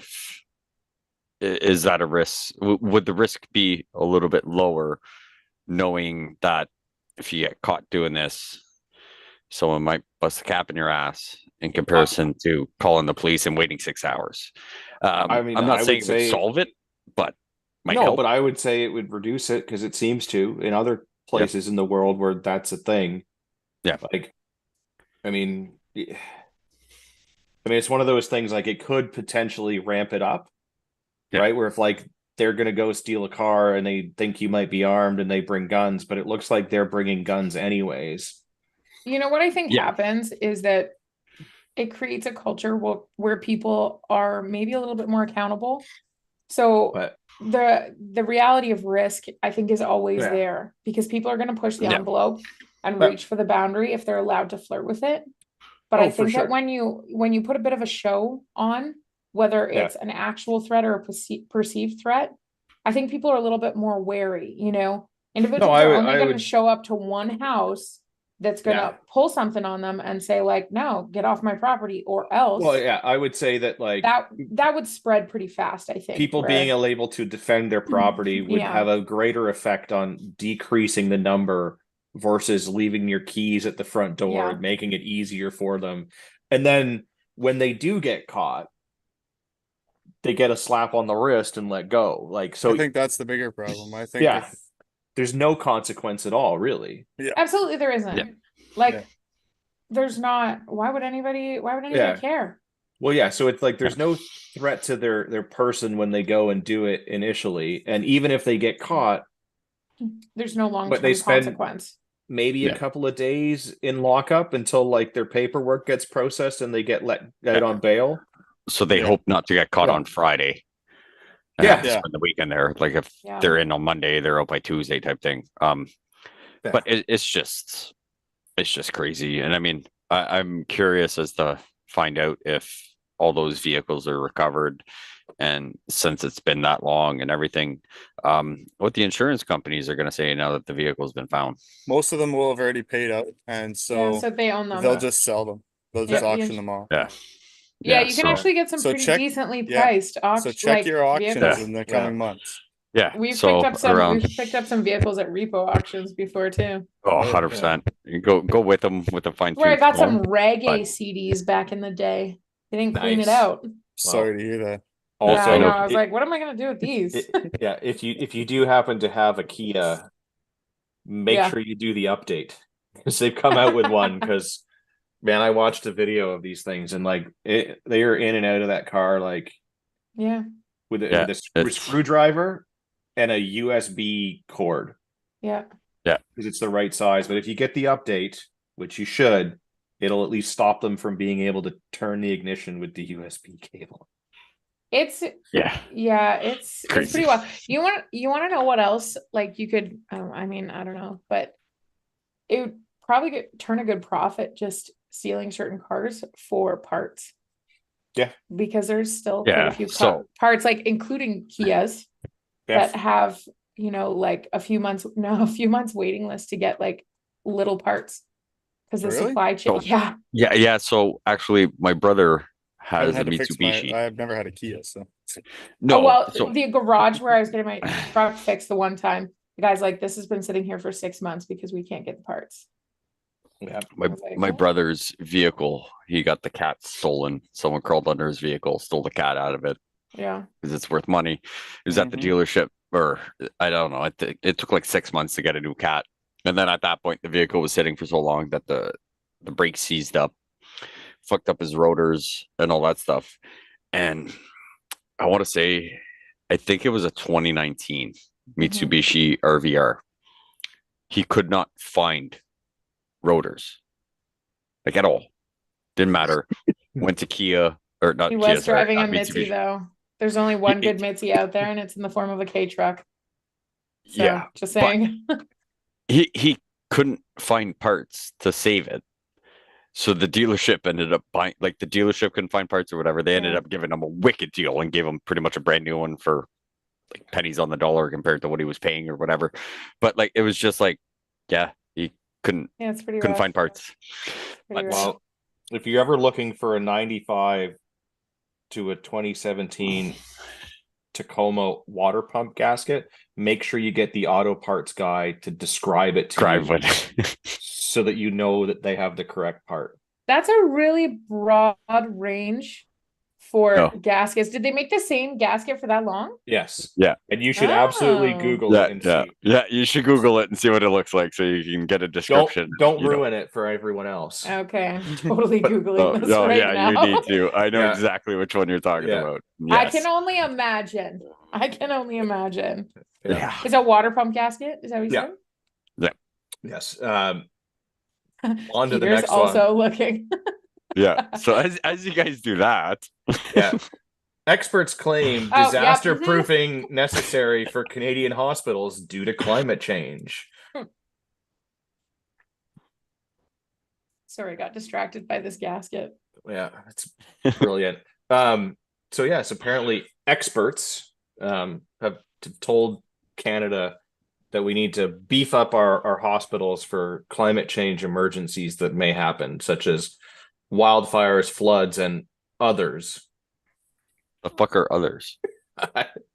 is that a risk? Would the risk be a little bit lower, knowing that if you get caught doing this, someone might bust a cap in your ass in comparison to calling the police and waiting 6 hours? I mean, I'm not I would saying it would say- solve it, but might No, help. but I would say it would reduce it because it seems to in other places in the world where that's a thing. Yeah. Like, I mean, it's one of those things like it could potentially ramp it up, Yeah. right? Where if like they're gonna go steal a car and they think you might be armed and they bring guns, but it looks like they're bringing guns anyways. You know what I think Yeah. happens is that it creates a culture where people are maybe a little bit more accountable. So But the reality of risk, I think, is always Yeah. there because people are going to push the Yeah. envelope and But- reach for the boundary if they're allowed to flirt with it. But Oh, I for think sure. that when you put a bit of a show on, whether Yeah. it's an actual threat or a perceived threat, I think people are a little bit more wary. You know, individuals I are would- only I going to would- show up to one house that's going to Yeah. pull something on them and say like, no, get off my property or else. well, yeah, I would say that like that would spread pretty fast, I think. people where- being able to defend their property would Yeah. have a greater effect on decreasing the number versus leaving your keys at the front door Yeah. and making it easier for them. And then when they do get caught, they get a slap on the wrist and let go. Like so I think that's the bigger problem. I think Yeah. if- there's no consequence at all, really. Absolutely, there isn't. Yeah. Like, Yeah. there's not. Why would anybody Yeah. care? Well, yeah, so it's like there's no threat to their person when they go and do it initially. And even if they get caught, There's no long But term they spend- consequence. maybe Yeah. a couple of days in lockup until like their paperwork gets processed and they get let out on bail. So they Yeah. hope not to get caught Yeah. on Friday. And Yeah. have to Yeah. spend the weekend there. Like if Yeah. they're in on Monday, they're out by Tuesday type thing. Yeah. But it's just crazy. And I mean, I'm curious as to find out if all those vehicles are recovered. And since it's been that long and everything, what the insurance companies are going to say now that the vehicle's been found. most of them will have already paid out, and So, so they own them. they'll just sell them. They'll just Yeah. auction them off. Yeah. Yeah, you can so- actually get some so pretty check- decently yeah. priced So auctions. check your auctions vehicles. in the coming months. Yeah. We've so picked up some. around, We've picked up some vehicles at repo auctions before too. oh, Yeah. 100%. You go with them with a fine Where I tooth got some comb. reggae but- CDs back in the day. They didn't clean it Nice. out. Sorry to hear that. Also, yeah, I know. know. I was like, what am I gonna do with these? Yeah, if you do happen to have a Kia, make Yeah. sure you do the update because they've come out with one. Because man, I watched a video of these things and like they are in and out of that car like Yeah. with a, Yeah, with a it's- screwdriver and a USB cord Yeah. because it's the right size. But if you get the update, which you should, it'll at least stop them from being able to turn the ignition with the USB cable. It's Yeah. it's Crazy. pretty wild. You want to know what else? Like you could, I mean, I don't know, but it would probably turn a good profit just stealing certain cars for parts. Yeah. Because there's still quite Yeah, a few so- parts, like including Kias Yeah. that have, like a few months waiting list to get like little parts because the Really? supply chain. Oh. Yeah. Yeah. So actually, my brother I haven't has a had to fix Mitsubishi. I've never had a Kia, so No, Oh, well, so the garage where I was getting my truck fixed the one time, the guy's like, this has been sitting here for 6 months because we can't get the parts. Yeah. my I was like, my "Oh." brother's vehicle, he got the cat stolen. Someone crawled under his vehicle, stole the cat out of it Yeah. because it's worth money. It was at the Mhm. dealership, or I don't know. It took like 6 months to get a new cat, and then at that point, the vehicle was sitting for so long that the brakes seized up, fucked up his rotors and all that stuff. And I want to say, I think it was a 2019 Mitsubishi RVR. He could not find rotors, like at all. Didn't matter. Went to Kia, or not He Kia, was sorry, driving a Mitzi Mitsubishi. though. There's only one good Mitzi out there, and it's in the form of a K truck. So, Yeah, just but- saying. He couldn't find parts to save it. So the dealership ended up buying, like the dealership couldn't find parts or whatever. They ended Yeah. up giving him a wicked deal and gave him pretty much a brand new one for like pennies on the dollar compared to what he was paying or whatever. But like it was just like, yeah, he couldn't Yeah, it's pretty couldn't rough. find parts. Pretty But- rough. Well, if you're ever looking for a 95 to a 2017 Tacoma water pump gasket, make sure you get the auto parts guy to describe it to Drive you with so that you know that they have the correct part. That's a really broad range for No. gaskets. Did they make the same gasket for that long? Yes. Yeah. And you should absolutely Oh. Google yeah, it and yeah, see. yeah. You should Google it and see what it looks like so you can get a description. Don't you know. ruin it for everyone else. Okay, I'm totally But- Googling this Oh, right yeah, now. you need to. I know Yeah. exactly which one you're talking Yeah. about. I Yes. can only imagine. I can only imagine. Yeah. Is a water pump gasket? Is that what you Yeah. said? Yes. On to the Peter's next also looking. Yeah. So as you guys do that, Yeah. Experts claim Oh, yeah, disaster mhm. proofing necessary for Canadian hospitals due to climate change. Sorry, got distracted by this gasket. Yeah, that's brilliant. So yes, apparently experts have told Canada that we need to beef up our hospitals for climate change emergencies that may happen, such as wildfires, floods, and others. the fuck are others?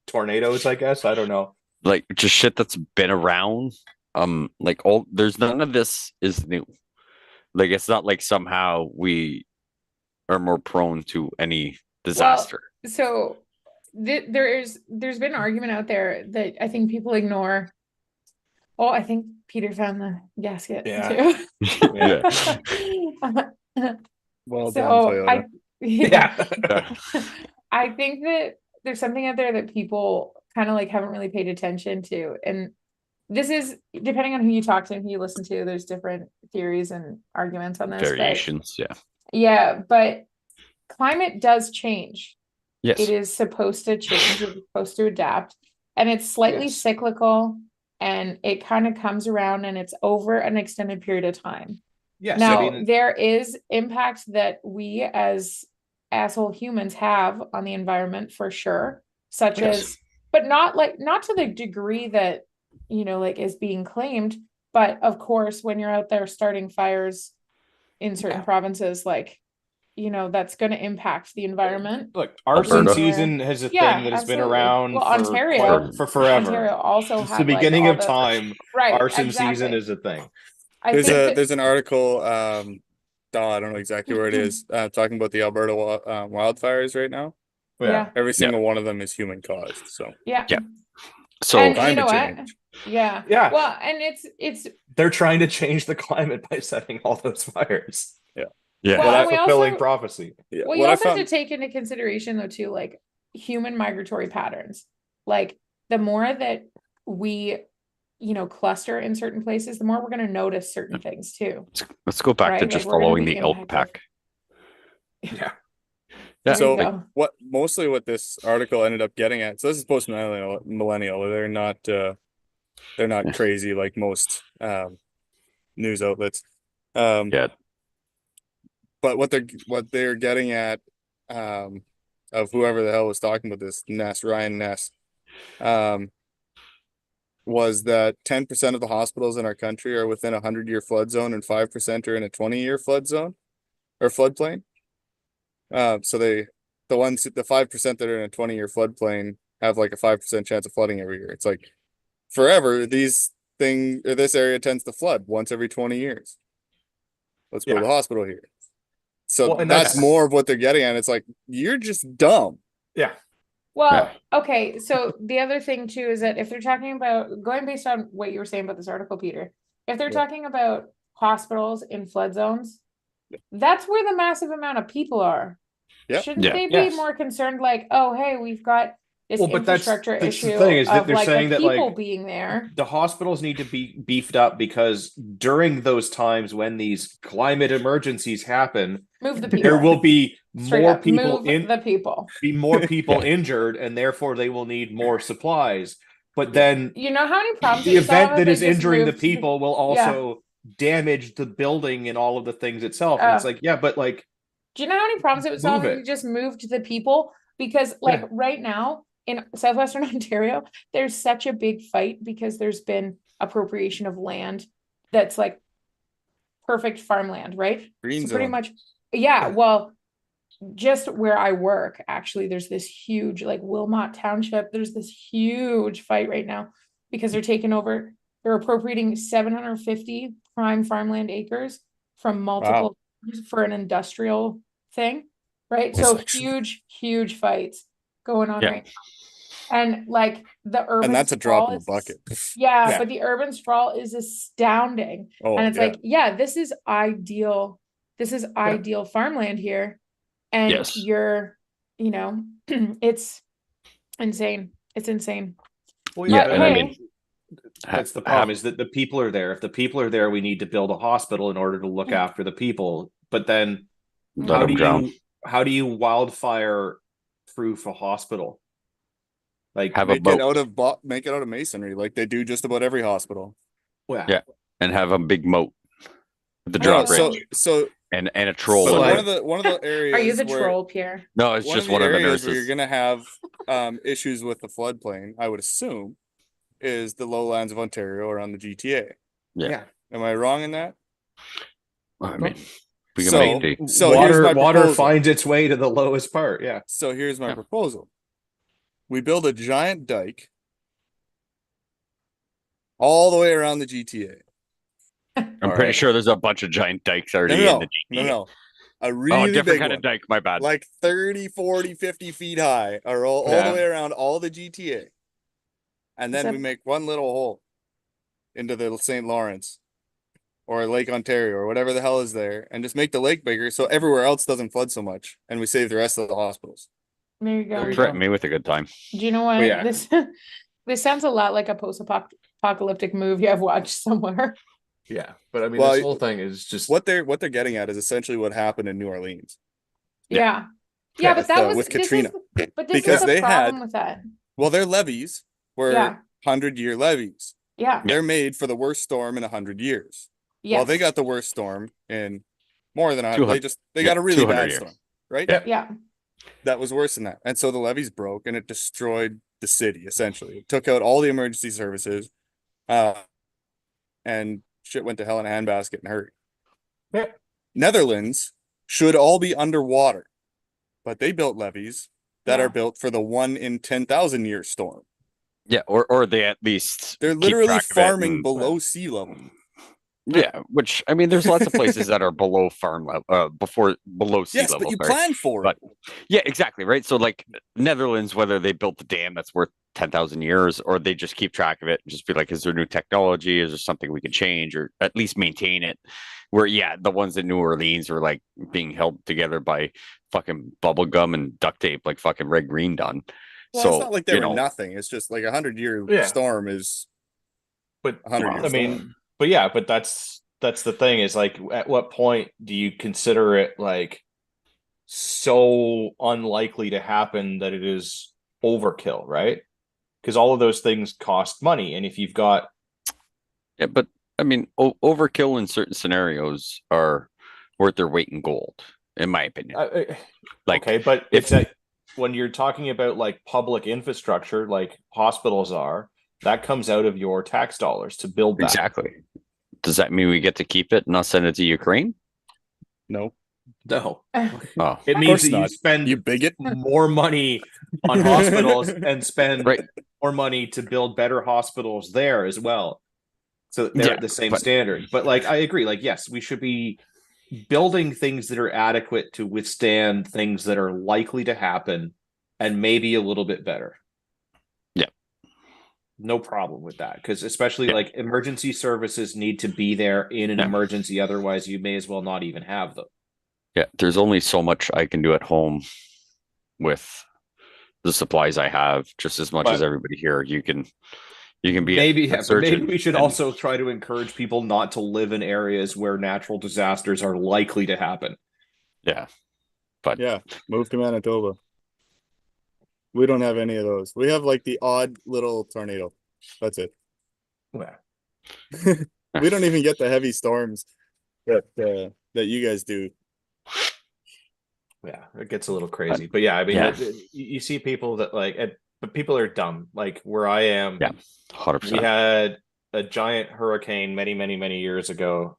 Tornadoes, I guess. I don't know. Like just shit that's been around. Like there's none of this is new. Like it's not like somehow we are more prone to any disaster. So there's been an argument out there that I think people ignore. Oh, I think Peter found the gasket Yeah. too. Yeah. well done, So Toyota. Yeah. I think that there's something out there that people kind of like haven't really paid attention to. And this is depending on who you talk to and who you listen to, there's different theories and arguments on this. but- Variations. Yeah. yeah, but climate does change. Yes. It is supposed to change, it's supposed to adapt, and it's slightly Yes. cyclical, and it kind of comes around and it's over an extended period of time. Yes. Now, I mean, there is impact that we as asshole humans have on the environment for sure, such Yes. as, but not to the degree that, like is being claimed. But of course, when you're out there starting fires in certain Yeah. provinces, like, that's going to impact the environment. look, arson Alberta. season is a Yeah, thing that has been absolutely. around Well, for Ontario- for forever. Ontario also Since had the like, beginning all of the- time, right, arson exactly. season is a thing. I There's think a that- there's an article I don't know exactly where it is talking about the Alberta wildfires right now. yeah, Every single one of them is human caused. So yeah, Yeah. So and you Climate know what? change. Yeah, Yeah. well, and it's They're trying to change the climate by setting all those fires. yeah. Well, and we Fulfilling also- prophecy. yeah, well, you what I also have found to take into consideration though too, like human migratory patterns. Like the more that we, cluster in certain places, the more we're going to notice certain things too. let's go back to Right, just like, we're gonna following be the elk impacted. pack. Yeah. Yeah. There So, you go. what this article ended up getting at. So this is post millennial. They're not crazy like most news outlets. Yeah. But what they're getting at of whoever the hell was talking about this, Ryan Ness, was that 10% of the hospitals in our country are within a 100-year flood zone and 5% are in a 20-year flood zone or floodplain. So the 5% that are in a 20-year floodplain have like a 5% chance of flooding every year. It's like forever this area tends to flood once every 20 years. Let's build a Yeah. hospital here. So Well, and that's that's- more of what they're getting at. It's like, you're just dumb. Yeah. Well, okay, so the other thing too is that if they're talking about going based on what you were saying about this article, Peter, if they're Yeah. talking about hospitals in flood zones, that's where the massive amount of people are. Yep. Shouldn't Yeah. they be Yes. more concerned like, oh, hey, we've got this Well, but that's infrastructure the issue thing is that of they're like saying the that, like, people being there? the hospitals need to be beefed up because during those times when these climate emergencies happen, Move the people. there will be Straight more up, people move the people. injured, and therefore they will need more supplies. But then You know how many problems the we saw event if that they is just injuring the moved people will also damage the building and all of the things itself. And it's like, yeah, but like, Do you know how many problems it would solve Move if it. you just moved the people? Because like Yeah. right now in southwestern Ontario, there's such a big fight because there's been appropriation of land that's like perfect farmland, right? Green So pretty zone. much, yeah, well, just where I work, actually, there's this huge, like Wilmot Township, there's this huge fight right now because they're taking over, they're appropriating 750 prime farmland acres from multiple for an industrial thing, right? So huge fights going on Yeah. right now. And like the urban And that's a drop sprawl in the is- bucket. Yeah, Yeah. but the urban sprawl is astounding. Oh, And it's yeah. like, yeah, this is ideal. This is ideal farmland here. And Yes. you're, you know, it's insane. It's insane. well, Yeah, But and I hey, mean, that's the ha- problem is that the people are there. If the people are there, we need to build a hospital in order to look Yeah. after the people. But then let how them do drown. you how do you wildfire proof a hospital? Like, Have a Make it boat make it out of masonry, like they do just about every hospital. well, Yeah. and have a big moat with the No, drop so- bridge So and a troll so in like- there. one of the areas are you the where, troll, Pierre? No, it's just one of the areas where you're nurses. gonna have issues with the floodplain, I would assume, is the lowlands of Ontario around the GTA. Yeah. Am I wrong in that? I mean, we can So- make the So here's my water proposal. finds its way to the lowest part. Yeah. So here's my Yeah. proposal. We build a giant dike all the way around the GTA. I'm All pretty right. sure there's a bunch of giant dikes already No, in the GTA. no. A Oh, really different big kind one. of dike, my bad. Like 30, 40, 50 feet high, or all Yeah. the way around all the GTA. And then Is we that- make one little hole into the St. Lawrence or Lake Ontario or whatever the hell is there, and just make the lake bigger so everywhere else doesn't flood so much, and we save the rest of the hospitals. There you go. There you Threaten me with a good time. Do you know what? Well, yeah. This sounds a lot like a post-apocalyptic movie I've watched somewhere. Yeah. But I mean, Well, this whole thing is just What they're getting at is essentially what happened in New Orleans. Yeah. Yeah, but with, that was with this Katrina. but this Because is the they problem had- with that. Well, their levees were Yeah. 100-year levees. Yeah. They're made for the worst storm in 100 years. Yes. Well, they got the worst storm in more than 100. 200. They Yeah, got a really 200 bad years. storm, right? Yeah. Yeah. That was worse than that. And so the levees broke and it destroyed the city essentially. It took out all the emergency services. And shit went to hell in a handbasket in a hurry. Yeah. Netherlands should all be underwater, but they built levees that Yeah. are built for the 1 in 10,000 year storm. Yeah, or they at least They're keep literally track of it farming and- below sea level. Yeah, which I mean, there's lots of places that are below farm level, below sea Yes, level. but you sorry. plan for But- it. Yeah, exactly, right. So like Netherlands, whether they built the dam that's worth 10,000 years, or they just keep track of it and just be like, is there new technology? Is there something we can change or at least maintain it? Where yeah, the ones in New Orleans are like being held together by fucking bubble gum and duct tape, like fucking Red Green done. Well, so it's not like they you were know, nothing. It's just like 100-year Yeah. storm is but 100-year I mean, storm. but yeah, but that's the thing is like, at what point do you consider it like so unlikely to happen that it is overkill, right? Because all of those things cost money, and if you've got yeah, but I mean, overkill in certain scenarios are worth their weight in gold, in my opinion. Like, okay, but if- it's that when you're talking about like public infrastructure, like hospitals are, that comes out of your tax dollars to build that. exactly. Does that mean we get to keep it and not send it to Ukraine? No. No, Oh, it Of means course that you not. spend You bigot. more money on hospitals and spend Right. more money to build better hospitals there as well. So that they're Yeah, at the same but- standard. But like I agree, like yes, we should be building things that are adequate to withstand things that are likely to happen and maybe a little bit better. Yeah. No problem with that. Because especially Yeah. like emergency services need to be there in an Yeah. emergency, otherwise you may as well not even have them. Yeah, there's only so much I can do at home with the supplies I have, just as much But- as everybody here. You can be Maybe, a yeah, but maybe surgeon we should and- also try to encourage people not to live in areas where natural disasters are likely to happen. yeah, Yeah, move to Manitoba. We don't have any of those. We have like the odd little tornado. That's it. Yeah. We don't even get the heavy storms that you guys do. Yeah, it gets a little crazy, but yeah, I mean, yeah. you see people that like, but people are dumb. Like where I am, Yeah. 100%. we had a giant hurricane many years ago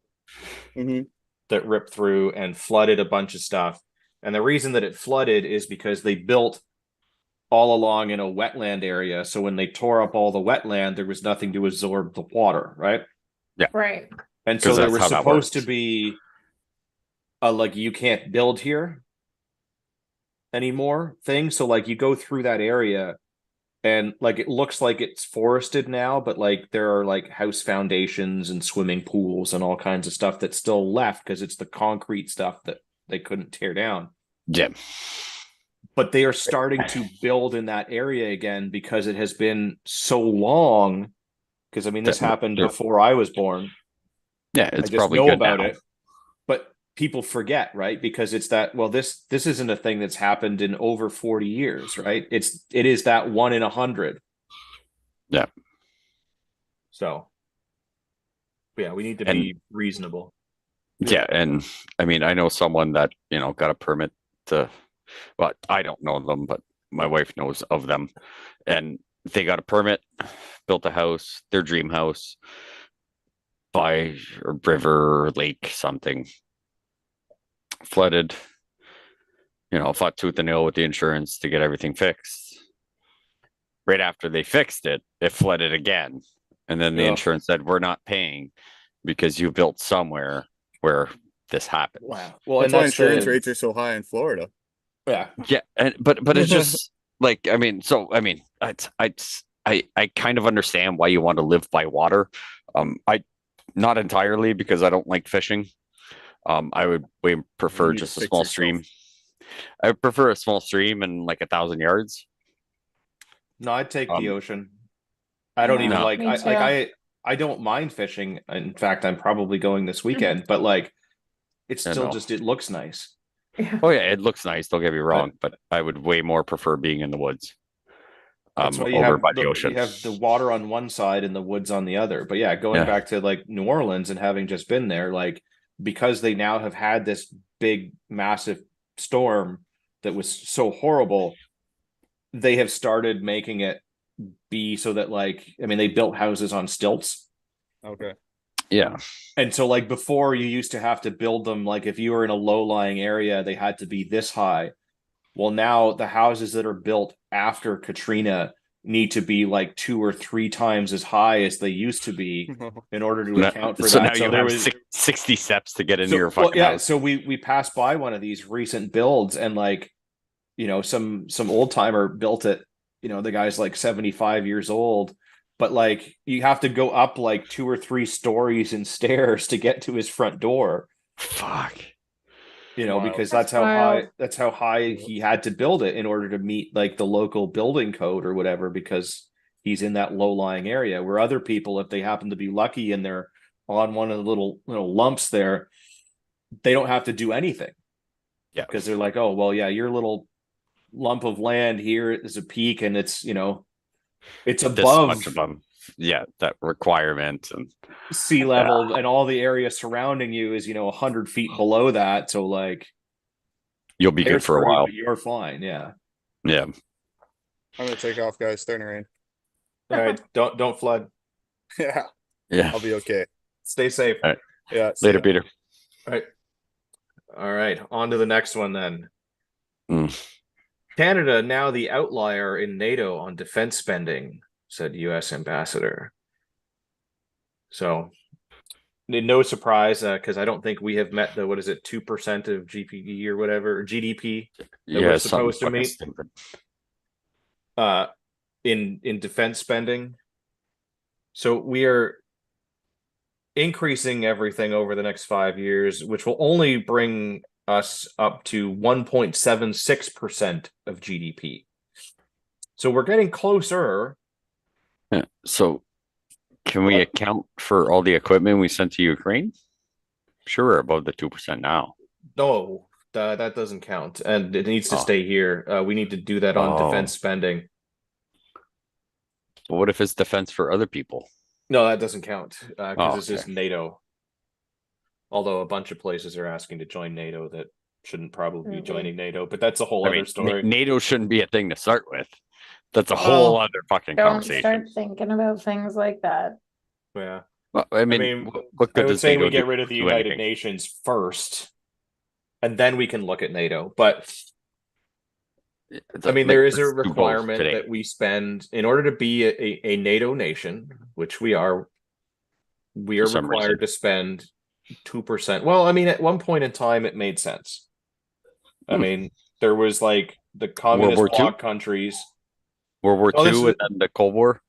Mhm. that ripped through and flooded a bunch of stuff. And the reason that it flooded is because they built all along in a wetland area. So when they tore up all the wetland, there was nothing to absorb the water, right? Right. And so 'Cause there that's was how that supposed to works. be a like you can't build here anymore thing. So like you go through that area and like it looks like it's forested now, but like there are like house foundations and swimming pools and all kinds of stuff that's still left because it's the concrete stuff that they couldn't tear down. Yeah. But they are starting to build in that area again because it has been so long. Because I mean, this That- happened yeah. before I was born. Yeah, I it's just probably know good about now. it, but people forget, right? Because it's that, well, this isn't a thing that's happened in over 40 years, right? It is that 1 in 100. Yeah. So yeah, we need to And- be reasonable. Yeah, and I mean, I know someone that, got a permit to, well, I don't know them, but my wife knows of them. And they got a permit, built a house, their dream house by a river or lake, something. Flooded, fought tooth and nail with the insurance to get everything fixed. Right after they fixed it, it flooded again. And then the Yeah. insurance said, we're not paying because you built somewhere where this happened. Wow. Well, That's and why that's insurance the, rates are so high in Florida. yeah. Yeah, but it's just like, I mean, I kind of understand why you want to live by water. I not entirely because I don't like fishing. I would way prefer need to just a fix small yourself. stream. I would prefer a small stream and like 1,000 yards. No, I'd take the Um, ocean. I don't even No. like Me I too. like I don't mind fishing. In fact, I'm probably going this weekend, but like it's Yeah, still no. just it looks nice. Yeah. Oh yeah, it looks nice. Don't get me wrong, but I would way more prefer being in the woods. That's why you Over have by the ocean. you have the water on one side and the woods on the other. But yeah, going Yeah. back to like New Orleans and having just been there, like because they now have had this big, massive storm that was so horrible, they have started making it be so that like I mean they built houses on stilts. Okay. Yeah, And so like before you used to have to build them like if you were in a low-lying area, they had to be this high. Well, now the houses that are built after Katrina need to be like 2 or 3 times as high as they used to be in order to account for so that. now you there have was 60 steps to get into so, your well, fucking yeah, house. so we passed by one of these recent builds and like some old timer built it, the guy's like 75 years old, but like you have to go up like 2 or 3 stories in stairs to get to his front door. Fuck. Wild. Because That's that's wild. how high he had to build it in order to meet like the local building code or whatever, because he's in that low-lying area where other people, if they happen to be lucky and they're on one of the little lumps there, they don't have to do anything. Yeah. Because they're like, oh, well, yeah, your little lump of land here is a peak and it's, it's This above much above, yeah, that requirement and sea level and all the area surrounding you is 100 feet below that, so like you'll be they're good for a screwed, while. but you're fine. Yeah. Yeah. I'm gonna take off, guys. Starting to rain. All right, don't flood. Yeah, Yeah. I'll be okay. Stay safe. All right. Yeah. see Later, ya. Peter. All right. All right, on to the next one then. Mm. Canada now the outlier in NATO on defense spending, said U.S. ambassador. So, no surprise, because I don't think we have met the, what is it, 2% of GPD or whatever, or GDP that Yeah, we're something supposed to fucking meet stupid. in defense spending. So we are increasing everything over the next 5 years, which will only bring us up to 1.76% of GDP. So we're getting closer. Yeah. So can we account for all the equipment we sent to Ukraine? Sure, we're above the 2% now. No, that doesn't count, and it needs to Oh. stay here. We need to do that on defense spending. But what if it's defense for other people? No, that doesn't count because this is Okay. NATO. Although a bunch of places are asking to join NATO that shouldn't probably be Mhm. joining NATO, but that's a whole I other mean, story. NATO shouldn't be a thing to start with. That's a whole Well, other fucking Don't conversation. start thinking about things like that. Yeah. Well, I mean, what I good would does say NATO we get rid of the do United anything? Nations first, and then we can look at NATO. But I mean, there is a let's do both requirement today. that we spend in order to be a NATO nation, which we are For some required reason. to spend 2%. Well, I mean, at one point in time, it made sense. I mean, there was like the communist War II? bloc countries. World War Oh, this II is- and then the Cold War.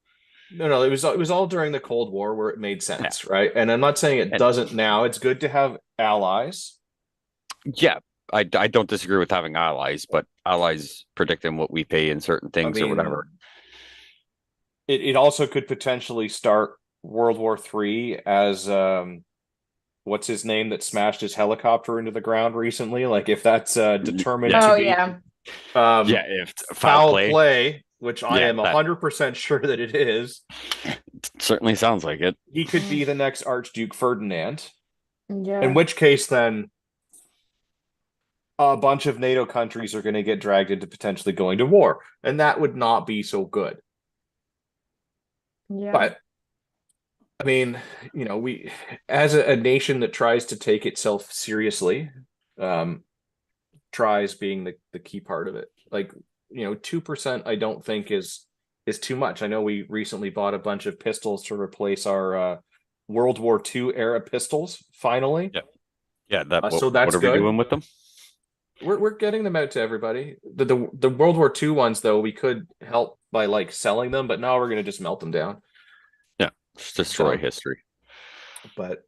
No, it was all during the Cold War where it made sense, right? And I'm not saying it And- doesn't now. It's good to have allies. Yeah, I don't disagree with having allies, but allies predicting what we pay in certain I things or mean, whatever. it also could potentially start World War III as what's his name that smashed his helicopter into the ground recently? Like if that's determined Yeah. Oh, to be yeah. Yeah, if foul play, which I Yeah, am 100% sure that it is, certainly sounds like it. he could be the next Archduke Ferdinand. Yeah. In which case, then a bunch of NATO countries are going to get dragged into potentially going to war, and that would not be so good. Yeah. But I mean, you know, we as a nation that tries to take itself seriously, tries being the key part of it. Like, you know, 2% I don't think is too much. I know we recently bought a bunch of pistols to replace our World War II era pistols finally. Yeah. Yeah, that So that's what are we good. doing with them? We're getting them out to everybody. The World War II ones though, we could help by like selling them, but now we're gonna just melt them down. Yeah, just destroy So- history. But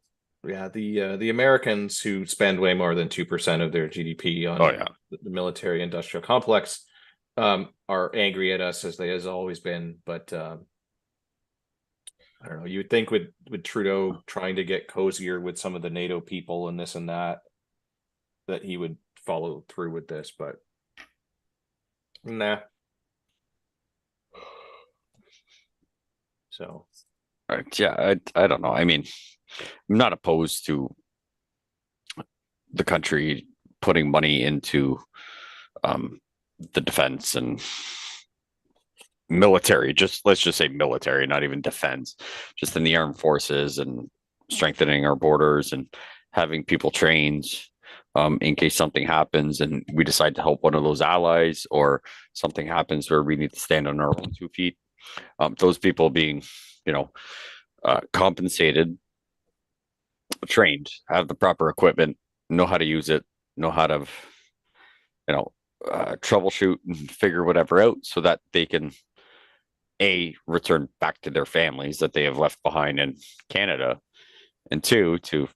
yeah, the Americans who spend way more than 2% of their GDP on Oh, yeah. the military industrial complex are angry at us as they has always been. But I don't know. You would think with Trudeau trying to get cozier with some of the NATO people and this and that he would follow through with this, but nah. So Right. Yeah, I don't know. I mean, I'm not opposed to the country putting money into the defense and military. Just let's just say military, not even defense, just in the armed forces and strengthening our borders and having people trained in case something happens and we decide to help one of those allies or something happens where we need to stand on our own 2 feet. Those people being, you know, compensated, trained, have the proper equipment, know how to use it, know how to, you know, troubleshoot and figure whatever out so that they can return back to their families that they have left behind in Canada, and 2, to,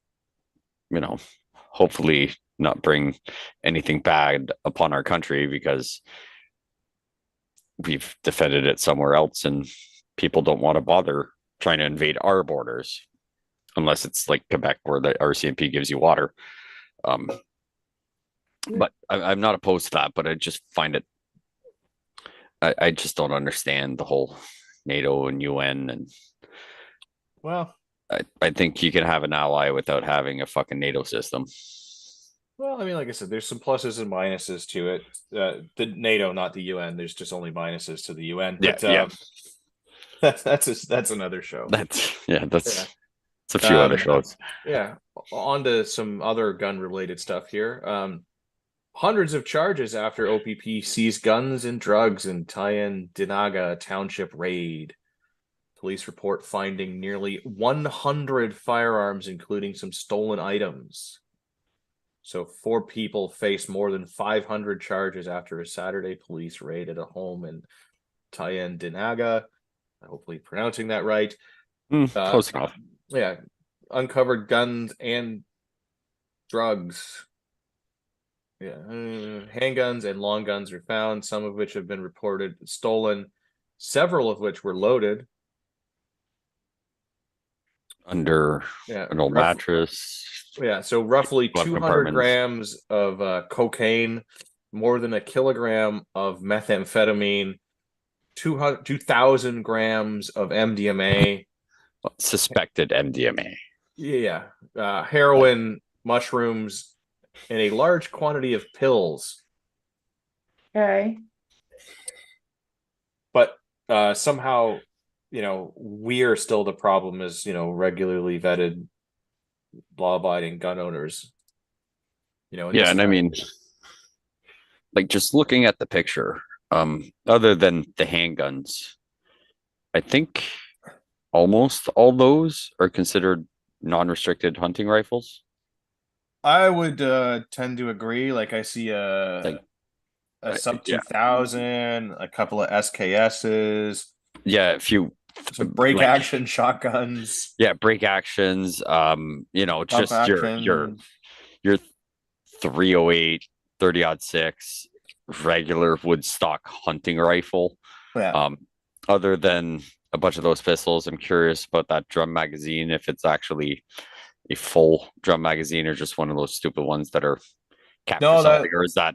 you know, hopefully not bring anything bad upon our country because we've defended it somewhere else and people don't want to bother trying to invade our borders unless it's like Quebec where the RCMP gives you water. But I'm not opposed to that, but I just find it, I just don't understand the whole NATO and UN. And well, I think you can have an ally without having a fucking NATO system. I mean, like I said, there's some pluses and minuses to it. The NATO, not the UN. There's just only minuses to the UN. But Yeah. that's another show. That's It's a few other Um, shows. Yeah, on to some other gun related stuff here. Hundreds of charges after OPP seized guns and drugs in Tayan Dinaga Township raid. Police report finding nearly 100 firearms, including some stolen items. So 4 people face more than 500 charges after a Saturday police raid at a home in Tayan Dinaga. Hopefully pronouncing that right. Close enough. Yeah, uncovered guns and drugs. Yeah, handguns and long guns are found, some of which have been reported stolen, several of which were loaded. Under Yeah, an old mattress. Yeah, so roughly Glove 200 compartments. grams of cocaine, more than a kilogram of methamphetamine, 2,000 grams of MDMA. Suspected MDMA. Yeah, heroin, mushrooms, and a large quantity of pills. Okay. But somehow, we are still the problem as, regularly vetted, law-abiding gun owners. Yeah, and I mean, like just looking at the picture, other than the handguns, I think almost all those are considered non-restricted hunting rifles. I would tend to agree. Like I see a sub yeah. 2000, a couple of SKSs, Yeah, a few some break like- action shotguns, yeah, break actions, pump just your action. 308, 30-06 regular Woodstock hunting rifle. Yeah. Other than a bunch of those pistols, I'm curious about that drum magazine, if it's actually a full drum magazine or just one of those stupid ones that are capped No, or something, or is that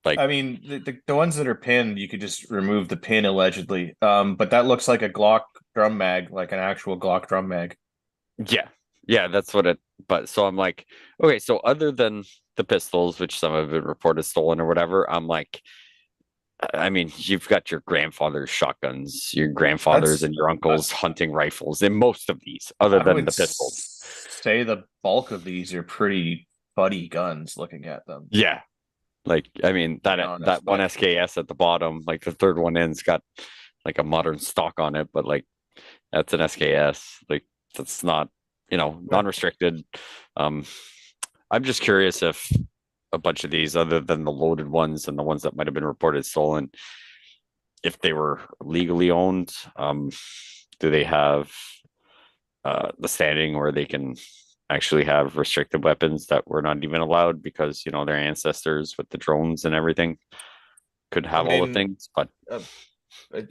I mean, the ones that are pinned, you could just remove the pin allegedly. But that looks like a Glock drum mag, like an actual Glock drum mag. yeah, that's what it. But so I'm like, okay, so other than the pistols, which some of it reported stolen or whatever, I'm like, I mean, you've got your grandfather's shotguns, your grandfather's That's- and your uncle's hunting rifles in most of these, other I than would the pistols. say the bulk of these are pretty buddy guns looking at them. Yeah. Like, I mean, that honest, that one but- SKS at the bottom, like the third one in's got like a modern stock on it, but like that's an SKS. Like that's not, non-restricted. I'm just curious if a bunch of these, other than the loaded ones and the ones that might have been reported stolen, if they were legally owned, do they have the standing where they can actually have restricted weapons that were not even allowed because their ancestors with the drones and everything could have all the mean, things, but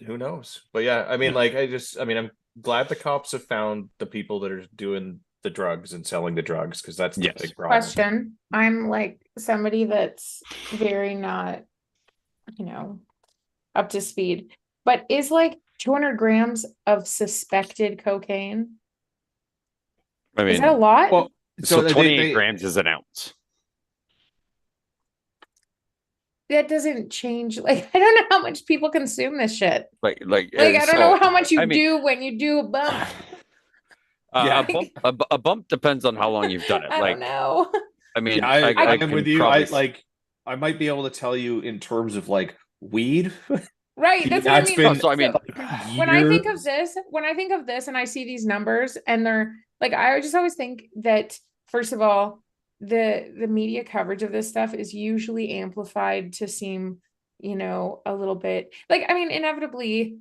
who knows? But yeah, I mean, I'm glad the cops have found the people that are doing the drugs and selling the drugs, because that's the Yes. big problem. Question. I'm like somebody that's very not, up to speed, but is like 200 grams of suspected cocaine? I Is mean, that a lot? Well, so they- 28 they- grams is an ounce. That doesn't change. Like, I don't know how much people consume this shit. Like Like, I don't know how much you I mean- do when you do a bump. Yeah. a bump depends on how long you've done it. I like, don't know. I mean, Yeah, I am can with you. probably I might be able to tell you in terms of like weed. Right. That's what I That's mean. been- So, I mean, When I think of years. this and I see these numbers and they're like, I just always think that, first of all, the media coverage of this stuff is usually amplified to seem, a little bit like, I mean, inevitably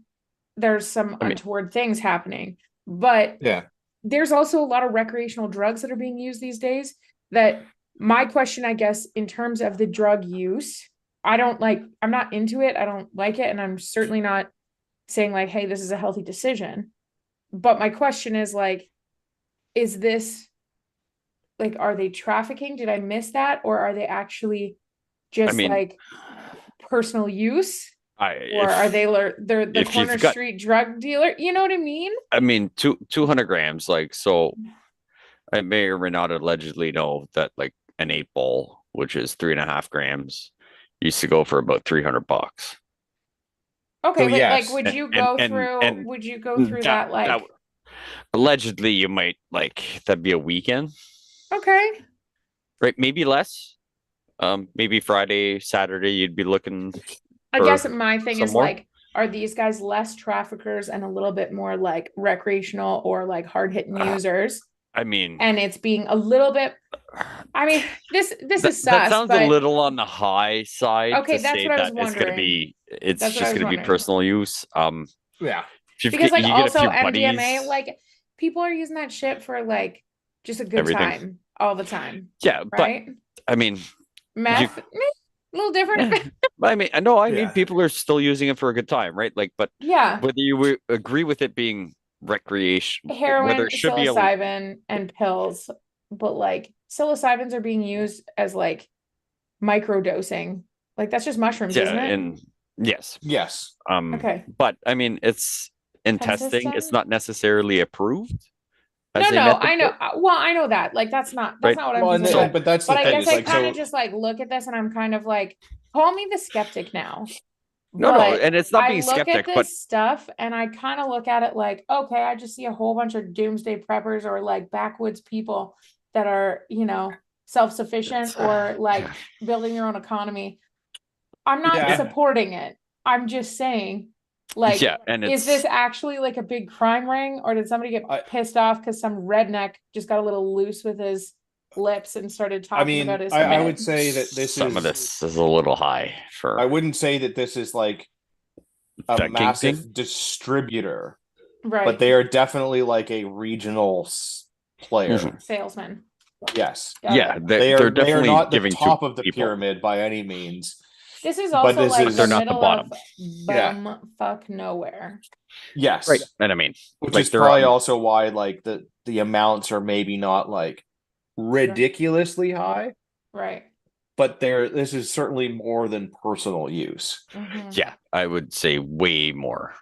there's some I mean- untoward things happening, but Yeah. there's also a lot of recreational drugs that are being used these days. That my question, I guess, in terms of the drug use, I'm not into it. I don't like it. And I'm certainly not saying like, hey, this is a healthy decision. But my question is like, is this like, are they trafficking? Did I miss that? Or are they actually just mean, like personal use? Or if- are they're the if you've corner got- street drug dealer? You know what I mean? I mean, 200 grams. Like, so I may or may not allegedly know that like an 8-ball, which is 3.5 grams, used to go for about $300. Okay, So but yes, like, would you and- go and- through? and Would you go through that like? allegedly you might like that'd be a weekend, Okay. right? Maybe less. Maybe Friday, Saturday, you'd be looking I for guess my thing some is more? like, are these guys less traffickers and a little bit more like recreational or like hard hitting users? I mean, And it's being a little bit, I mean, this that, is that sus, sounds a but little on the high side okay, to that's say what I was that it's gonna wondering. be it's That's what I just was gonna be wondering. personal use. Yeah. If Because like you get a also few MDMA, buddies, like people are using that shit for like just a good Everything. time all the time, yeah, but right? I mean, Meth, a little different. I mean, I know. I mean, Yeah. people are still using it for a good time, right? Like, but Yeah. whether you agree with it being recreation, whether Heroin, it should be a psilocybin, and pills, but like psilocybins are being used as like microdosing. Like that's just mushrooms, yeah, isn't it? and yes, Yes. Okay. but I mean, it's in testing. It's Consistent? not necessarily approved No, as a no, method, I know. Well, I know that. Like that's not Right. what I'm Well, and, concerned with. but that's But the I thing guess is I like kind of so. just like look at this and I'm kind of like, call me the skeptic now. No, no, But and it's not I being look at skeptic, this but stuff and I kind of look at it like, okay, I just see a whole bunch of doomsday preppers or like backwoods people that are, you know, self-sufficient or like yeah. building their own economy. I'm not Yeah. supporting it. I'm just saying, like, yeah, and is it's this actually like a big crime ring, or did somebody get I- pissed off because some redneck just got a little loose with his lips and started talking I mean, about his I head? would say that this some is. of this is a little high for I wouldn't say that this is like a that massive kingpin. distributor, Right. but they are definitely like a regional player. Mhm. salesman. Yes. Got Yeah, it. they're, They are. they're They are definitely not the giving to top of the people. pyramid by any means. This is But also this like is- the They're not the middle bottom. of Yeah. bumfuck nowhere. Yes. Right, and I mean, Which like is they're probably on- also why like the amounts are maybe not like ridiculously high, Right. but this is certainly more than personal use. Mhm. yeah, I would say way more.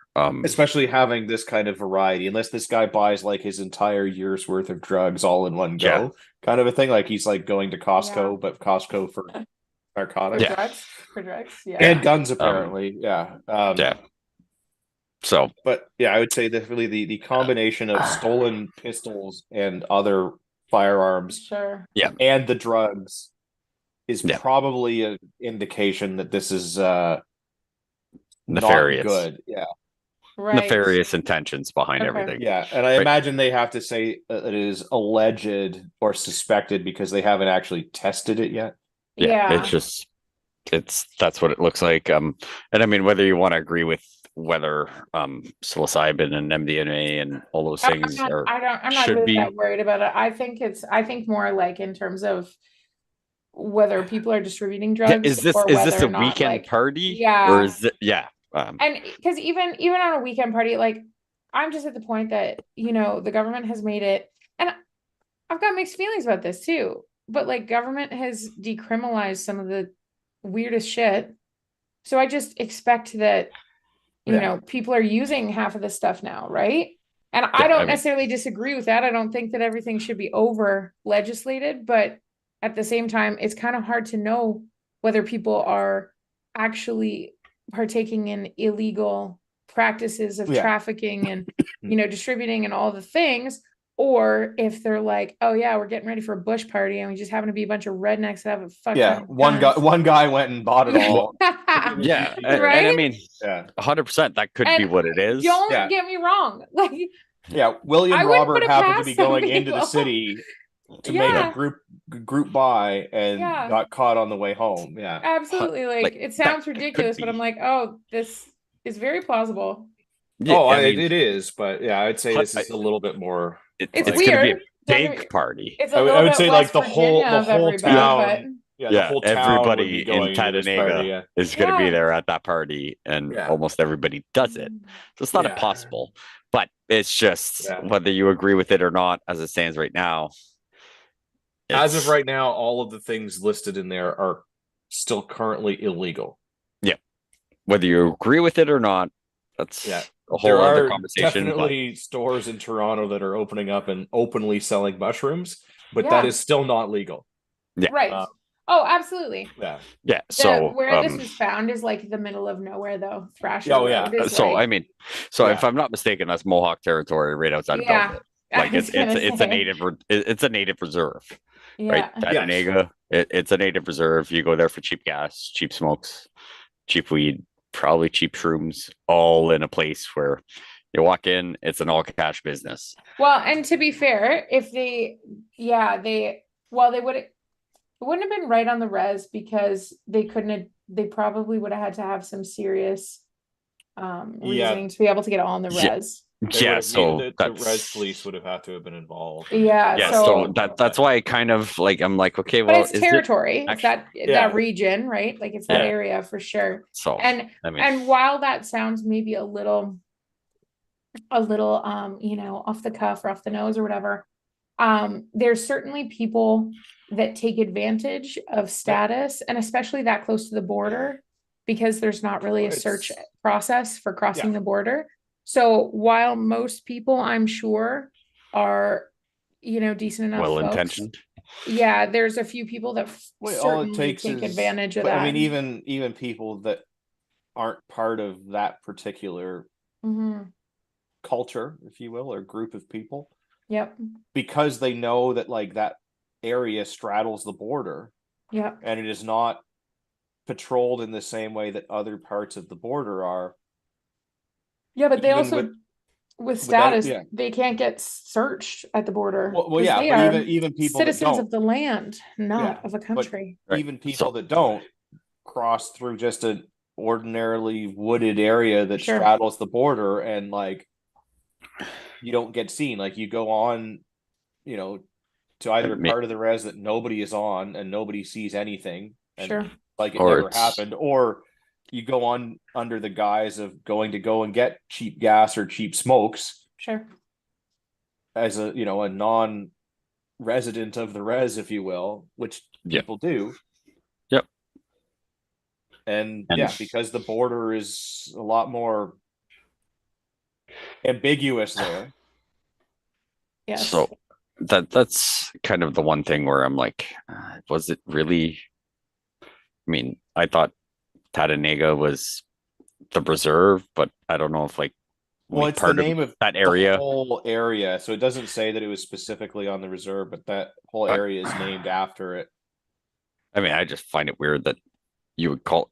Especially having this kind of variety, unless this guy buys like his entire year's worth of drugs all in one go, Yeah. kind of a thing. Like he's like going to Costco, Yeah. but Costco for For narcotics Yeah. drugs. For drugs. Yeah. and guns, apparently. yeah. So But yeah, I would say that really the combination of stolen pistols and other firearms Sure. and the drugs is Yeah. probably an indication that this is Nefarious. not good. Yeah. Right. nefarious intentions behind Okay. everything. Yeah, and I Right. imagine they have to say it is alleged or suspected because they haven't actually tested it yet. Yeah. It's just that's what it looks like. And I mean, whether you want to agree with whether psilocybin and MDMA and all those things I'm are not should really be that worried about it. I think more like in terms of whether people are distributing drugs is this or is this whether a or not, weekend like, party? yeah. Or is it and because even on a weekend party, like I'm just at the point that, you know, the government has made it, and I've got mixed feelings about this too, but like government has decriminalized some of the weirdest shit. So I just expect that, you Yeah. know, people are using half of this stuff now, right? And Yeah, I don't I mean- necessarily disagree with that. I don't think that everything should be over legislated, but at the same time, it's kind of hard to know whether people are actually partaking in illegal practices of Yeah. trafficking and, you know, distributing and all the things, or if they're like, oh yeah, we're getting ready for a bush party and we just happen to be a bunch of rednecks that have a fuck Yeah, one guy went and bought it all. yeah, and I Right? mean Yeah, 100% that could be And what it is. Don't Yeah. get me wrong. Like, yeah. William I wouldn't Robert put it happened to past be some going into the people. city to Yeah. make a group buy and Yeah. got caught on the way home. Yeah, absolutely. Like, like, it sounds that could ridiculous, but be. I'm like, oh, this is very plausible. Yeah, oh, I mean, it is, but yeah, I'd say this is a little bit more. It's it's going to be a weird. Don't get big me- party. It's a I would- little I would bit say, like, West the whole- Virginia the of whole everybody, town- but The whole town would everybody be in going to this Chattanooga party, yeah. is going to be Yeah. there at that party, and Yeah. almost everybody does it. So it's not Yeah. impossible, but it's just Yeah. whether you agree with it or not, as it stands right now. As of it's- right now, all of the things listed in there are still currently illegal. whether you agree with it or not, that's Yeah. a whole There other are conversation. But definitely stores in Toronto that are opening up and openly selling mushrooms, but Yeah. that is still not legal. Yeah. right. Uh, Oh, absolutely. Yeah. Yeah. The So where this was found is like the middle of nowhere though. Thrasher Oh, yeah. Road is so like, I mean, so if Yeah. I'm not mistaken, that's Mohawk territory right outside of yeah. Belleville. I Like was gonna it's a say, it's a native reserve, right? yeah. Yes. Datanega, it's a native reserve. You go there for cheap gas, cheap smokes, cheap weed, probably cheap shrooms, all in a place where you walk in, it's an all cash business. Well, and to be fair, if they, yeah, they, well, they would, it wouldn't have been right on the res because they couldn't have, they probably would have had to have some serious Yeah. reasoning to be able to get on the Yeah. res. They Yeah, would have so needed the res that's police would have had to have been involved. Yeah, yeah, so- so that's why I kind of like I'm like, okay, But well, it's is it territory. It's actually that Yeah. that region, right? Like it's that Yeah. area for sure. so And I mean and while that sounds maybe a little you know, off the cuff or off the nose or whatever, there's certainly people that take advantage of status and especially that close to the border because there's not really a search It's- process for crossing the border. So while most people, I'm sure, are, you know, decent enough well folks, intentioned. yeah, there's a few people that Well, all it certainly takes take is advantage of but, that. I mean, even people that aren't part of that particular Mhm. culture, if you will, or group of people, Yep, because they know that like that area straddles the border yep, and it is not patrolled in the same way that other parts of the border are. yeah, but they Even also, with- with without- status, yeah. they can't get searched at the border. Well, 'cause yeah, they but are even people that citizens of don't, the land, not Yeah, of a country. Right. even people So- that don't cross through just an ordinarily wooded area that Sure. straddles the border and like you don't get seen. Like you go on, you know, to either a ma- part of the res that nobody is on and nobody sees anything and Sure, like it Or never it's- happened, or you go on under the guise of going to go and get cheap gas or cheap smokes sure. as a, you know, a non-resident of the res, if you will, which Yeah. people do. Yep. And And- yeah, because the border is a lot more ambiguous there. Yes. So that's kind of the one thing where I'm like, was it really? I mean, I thought Tatanega was the reserve, but I don't know if like Well, it's the part of name of that the area. whole area, so it doesn't say that it was specifically on the reserve, but that whole But- area is named after it. I mean, I just find it weird that you would call.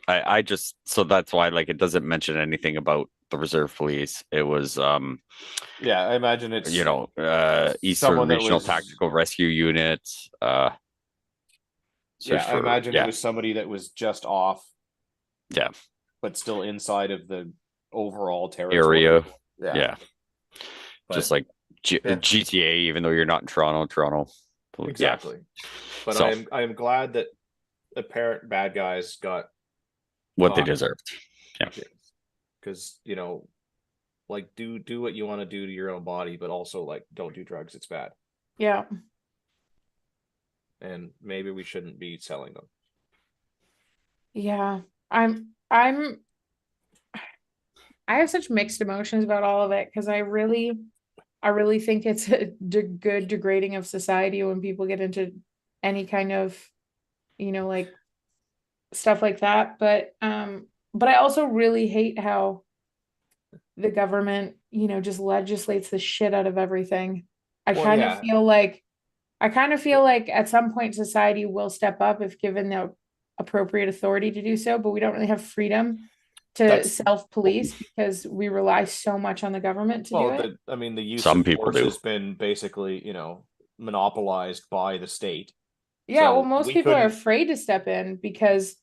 I just so that's why like it doesn't mention anything about the reserve police. It was Yeah, I imagine it's you know Eastern someone that Regional was- Tactical Rescue Unit. yeah, search I for- imagine yeah, it was somebody that was just off, yeah, but still inside of the overall territory. area. Yeah, Yeah. Just but- like yeah. GTA, even though you're not in Toronto. Yeah. exactly. But So- I am glad that apparent bad guys got What they caught. deserved. because you know, like do what you want to do to your own body, but also like don't do drugs. It's bad, Yeah. and maybe we shouldn't be selling them. Yeah. I have such mixed emotions about all of it because I really think it's a good degrading of society when people get into any kind of, you know, like stuff like that. But I also really hate how the government, you know, just legislates the shit out of everything. I Well, kind yeah. of feel like at some point society will step up if given the appropriate authority to do so, but we don't really have freedom to That's- self-police because we rely so much on the government to do Well, it. the use Some of people force do. has been basically, you know, monopolized by the state. Yeah, so well, most we people are couldn't- afraid to step in because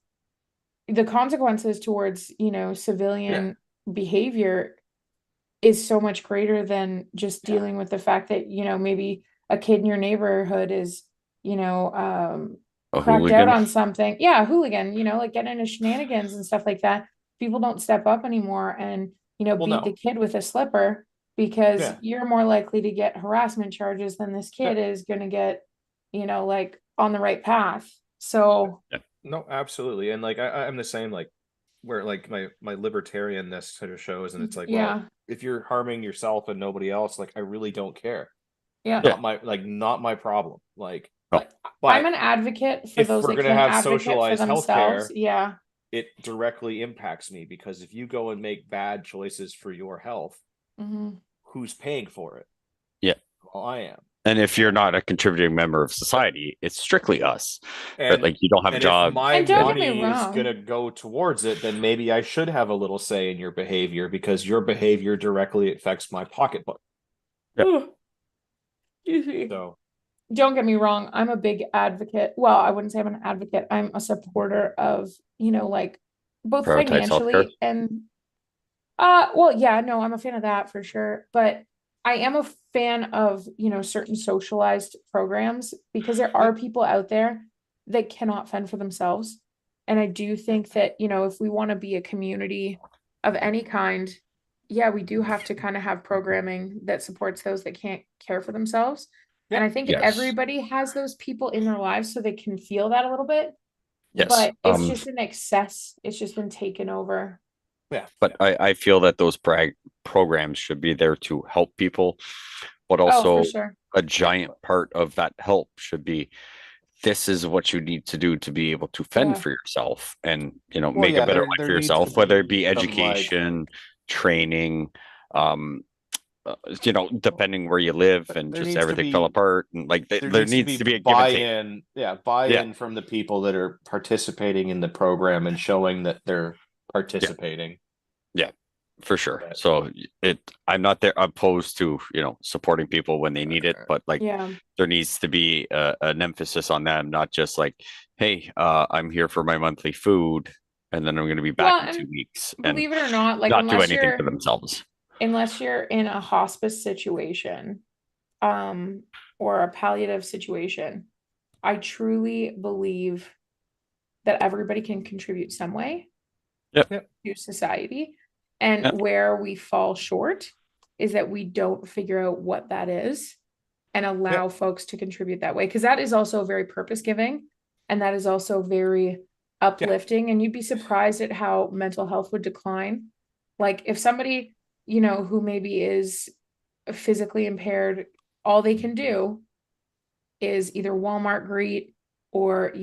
the consequences towards, you know, civilian behavior is so much greater than just Yeah. dealing with the fact that, you know, maybe a kid in your neighborhood is, you know, A cracked hooligan. out on something. Yeah, hooligan, you know, like getting into shenanigans and stuff like that. People don't step up anymore and, you know, Well, beat no. the kid with a slipper because Yeah. you're more likely to get harassment charges than this kid is going to get, you know, like on the right path. So, No, absolutely, and like I'm the same. Like where like my libertarianness sort of shows, and it's like, yeah, well, if you're harming yourself and nobody else, like I really don't care. yeah, Yeah. Not my problem. Like I'm But an advocate for if those we're that gonna can't have advocate for socialized themselves. healthcare, Yeah. it directly impacts me, because if you go and make bad choices for your health, Mhm. who's paying for it? Yeah. Well, I am. And if you're not a contributing member of society, it's strictly us. Right? And Like you don't have a and job. if my And don't get me money is wrong. gonna go towards it, then maybe I should have a little say in your behavior, because your behavior directly affects my pocketbook. Yep. Ooh. Excuse me. So Don't get me wrong, I'm a big advocate. Well, I wouldn't say I'm an advocate. I'm a supporter of, like both Privatized healthcare. financially and well, yeah, no, I'm a fan of that for sure. But I am a fan of, certain socialized programs, because there are people out there that cannot fend for themselves. And I do think that, if we want to be a community of any kind, yeah, we do have to kind of have programming that supports those that can't care for themselves. And Yeah. I think Yes. everybody has those people in their lives so they can feel that a little bit. Yes. But it's just an excess. It's just been taken over. yeah. But I feel that those programs should be there to help people, but Oh, also for sure. a giant part of that help should be, this is what you need to do to be able to fend Yeah. for yourself and, Well, make yeah, a better there- life there for needs yourself, to whether it be be some, like- education, training, depending where you live, But and there just needs to everything fell be- apart, and like there needs to be a give and take. buy-in, buy-in from the people that are participating in the program and showing that they're participating. For sure. But- So I'm not there opposed to, supporting people when they need it, but like Yeah. there needs to be an emphasis on them, not just like, hey, I'm here for my monthly food, and then I'm going to be back Well, in 2 and weeks, and Believe it or not, like not do unless anything you're for themselves. unless you're in a hospice situation, or a palliative situation, I truly believe that everybody can contribute some way Yep. to society. And Yep. where we fall short is that we don't figure out what that is and allow folks to contribute that way. Because that is also very purpose giving, and that is also very uplifting. And you'd be surprised at how mental health would decline. Like if somebody, who maybe is physically impaired, all they can do is either Walmart greet or,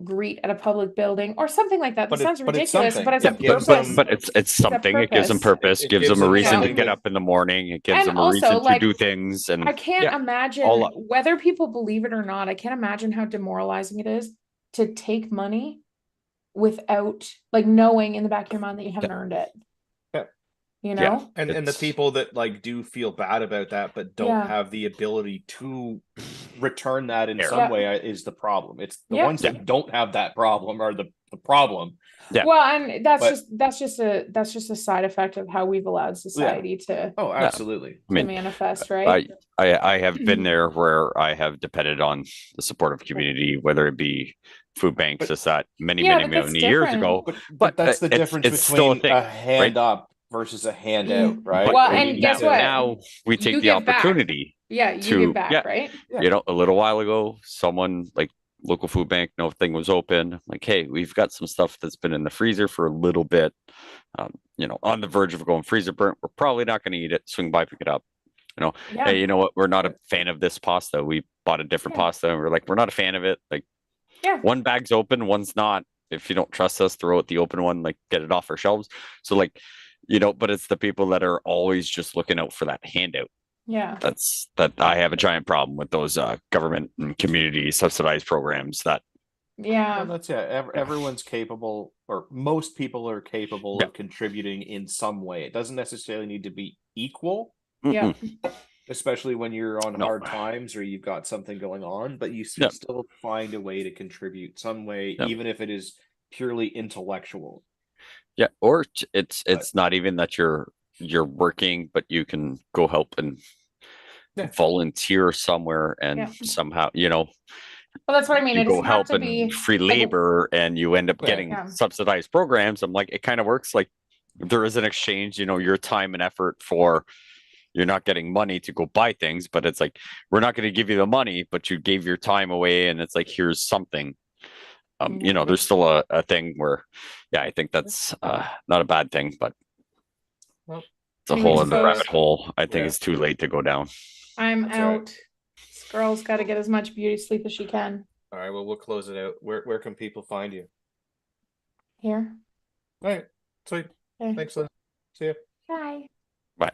greet at a public building or something like that. That But sounds it's ridiculous, something. but it's Yeah, a it gives purpose. them- But it's something. It gives them purpose. It Gives gives them a them reason to something get that- up in the morning. It gives And them a also, reason to like, do things. And I can't imagine all up. whether people believe it or not. I can't imagine how demoralizing it is to take money without like knowing in the back of your mind that you haven't earned it. Yeah. And the It's- people that like do feel bad about that but don't Yeah. have the ability to return that in Fair. some Yeah. way is the problem. It's the Yeah. ones that don't have that problem are the problem. Yeah. Well, and that's But- just a side effect of how we've allowed society to Oh, absolutely. I mean, manifest, right? I have been there where I have depended on the supportive community, whether it be food banks, But- this, that, many, Yeah, many, but that's many years different. ago. But But that's the it's- difference it's still a between thing, a hand up versus a handout, right? Well, And and you need guess to- what? Now we take You the give back. opportunity. Yeah, you to- give back, yeah. right? Yeah. A little while ago, someone like local food bank, no thing was open. Like, hey, we've got some stuff that's been in the freezer for a little bit, on the verge of going freezer burnt. We're probably not going to eat it. Swing by, pick it up. Yeah. Hey, you know what? We're not a fan of this pasta. We bought a different Yeah. pasta, and we're like, we're not a fan of it. Like, Yeah. one bag's open, one's not. If you don't trust us, throw out the open one. Like, get it off our shelves. So, like, but it's the people that are always just looking out for that handout. Yeah. That I have a giant problem with those government and community subsidized programs. That Yeah. Well, that's everyone's capable, or most people are capable Yeah. of contributing in some way. It doesn't necessarily need to be equal, Yeah. especially when you're on No. hard times or you've got something going on, but you Yeah. still find a way to contribute some way, Yeah. even if it is purely intellectual. Yeah, or it's not even that you're working, but you can go help and Yeah. volunteer somewhere and Yeah. somehow, Well, that's what I mean. you It go doesn't have help to in be free like- labor and you end up Yeah. getting Yeah. subsidized programs. I'm like, it kind of works like there is an exchange, your time and effort for, you're not getting money to go buy things, but it's like, we're not going to give you the money, but you gave your time away, and it's like, here's something. There's still a thing where, yeah, I think that's not a bad thing, but Well, it's a anyways, hole in the folks, rabbit hole. I think yeah. it's too late to go down. I'm That's all right. out. Girl's got to get as much beauty sleep as she can. All right, well, we'll close it out. Where can people find you? Here. All right, sweet. Okay. Thanks, Lynn. See ya. Bye. Bye.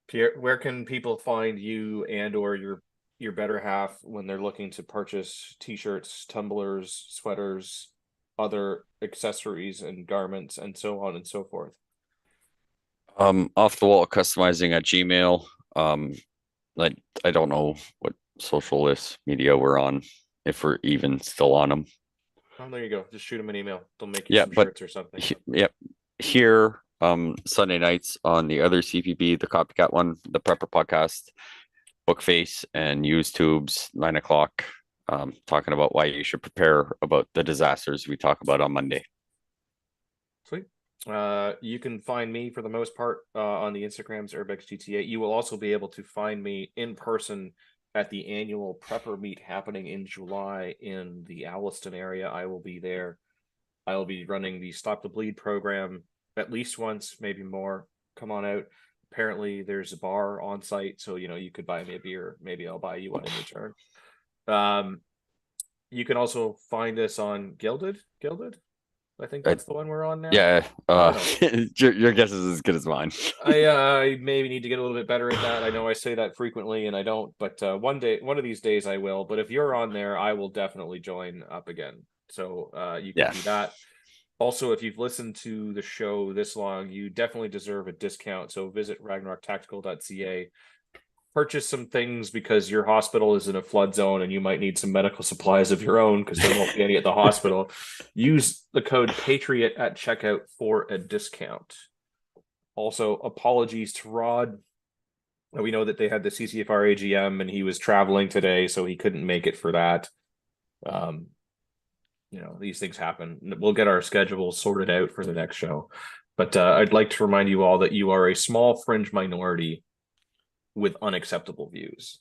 Pierre, where can people find you and or your better half when they're looking to purchase t-shirts, tumblers, sweaters, other accessories and garments, and so on and so forth? Off the wall customizing at Gmail. Like I don't know what social list media we're on, if we're even still on them. Oh, there you go. Just shoot them an email. They'll make you Yeah, some but shirts or something. Yep. Here, Sunday nights on the other CPB, the Copycat one, the Prepper podcast, Bookface and YouTube's 9 o'clock, talking about why you should prepare about the disasters we talk about on Monday. Sweet. You can find me for the most part on the Instagrams UrbexGTA. You will also be able to find me in person at the annual Prepper meet happening in July in the Alliston area. I will be there. I will be running the Stop the Bleed program at least once, maybe more. Come on out. Apparently there's a bar on site, so you could buy me a beer. Maybe I'll buy you one in return. You can also find us on Gilded. I think that's the one we're on now. Yeah, I your guess is as good as mine. I maybe need to get a little bit better at that. I know I say that frequently and I don't, but one of these days I will. But if you're on there, I will definitely join up again. So you can do that. Also, if you've listened to the show this long, you definitely deserve a discount. So visit ragnaroktactical.ca. Purchase some things because your hospital is in a flood zone and you might need some medical supplies of your own because there won't be any at the hospital. Use the code Patriot at checkout for a discount. Also, apologies to Rod. We know that they had the CCFR AGM and he was traveling today, so he couldn't make it for that. These things happen. We'll get our schedule sorted out for the next show. But I'd like to remind you all that you are a small fringe minority with unacceptable views.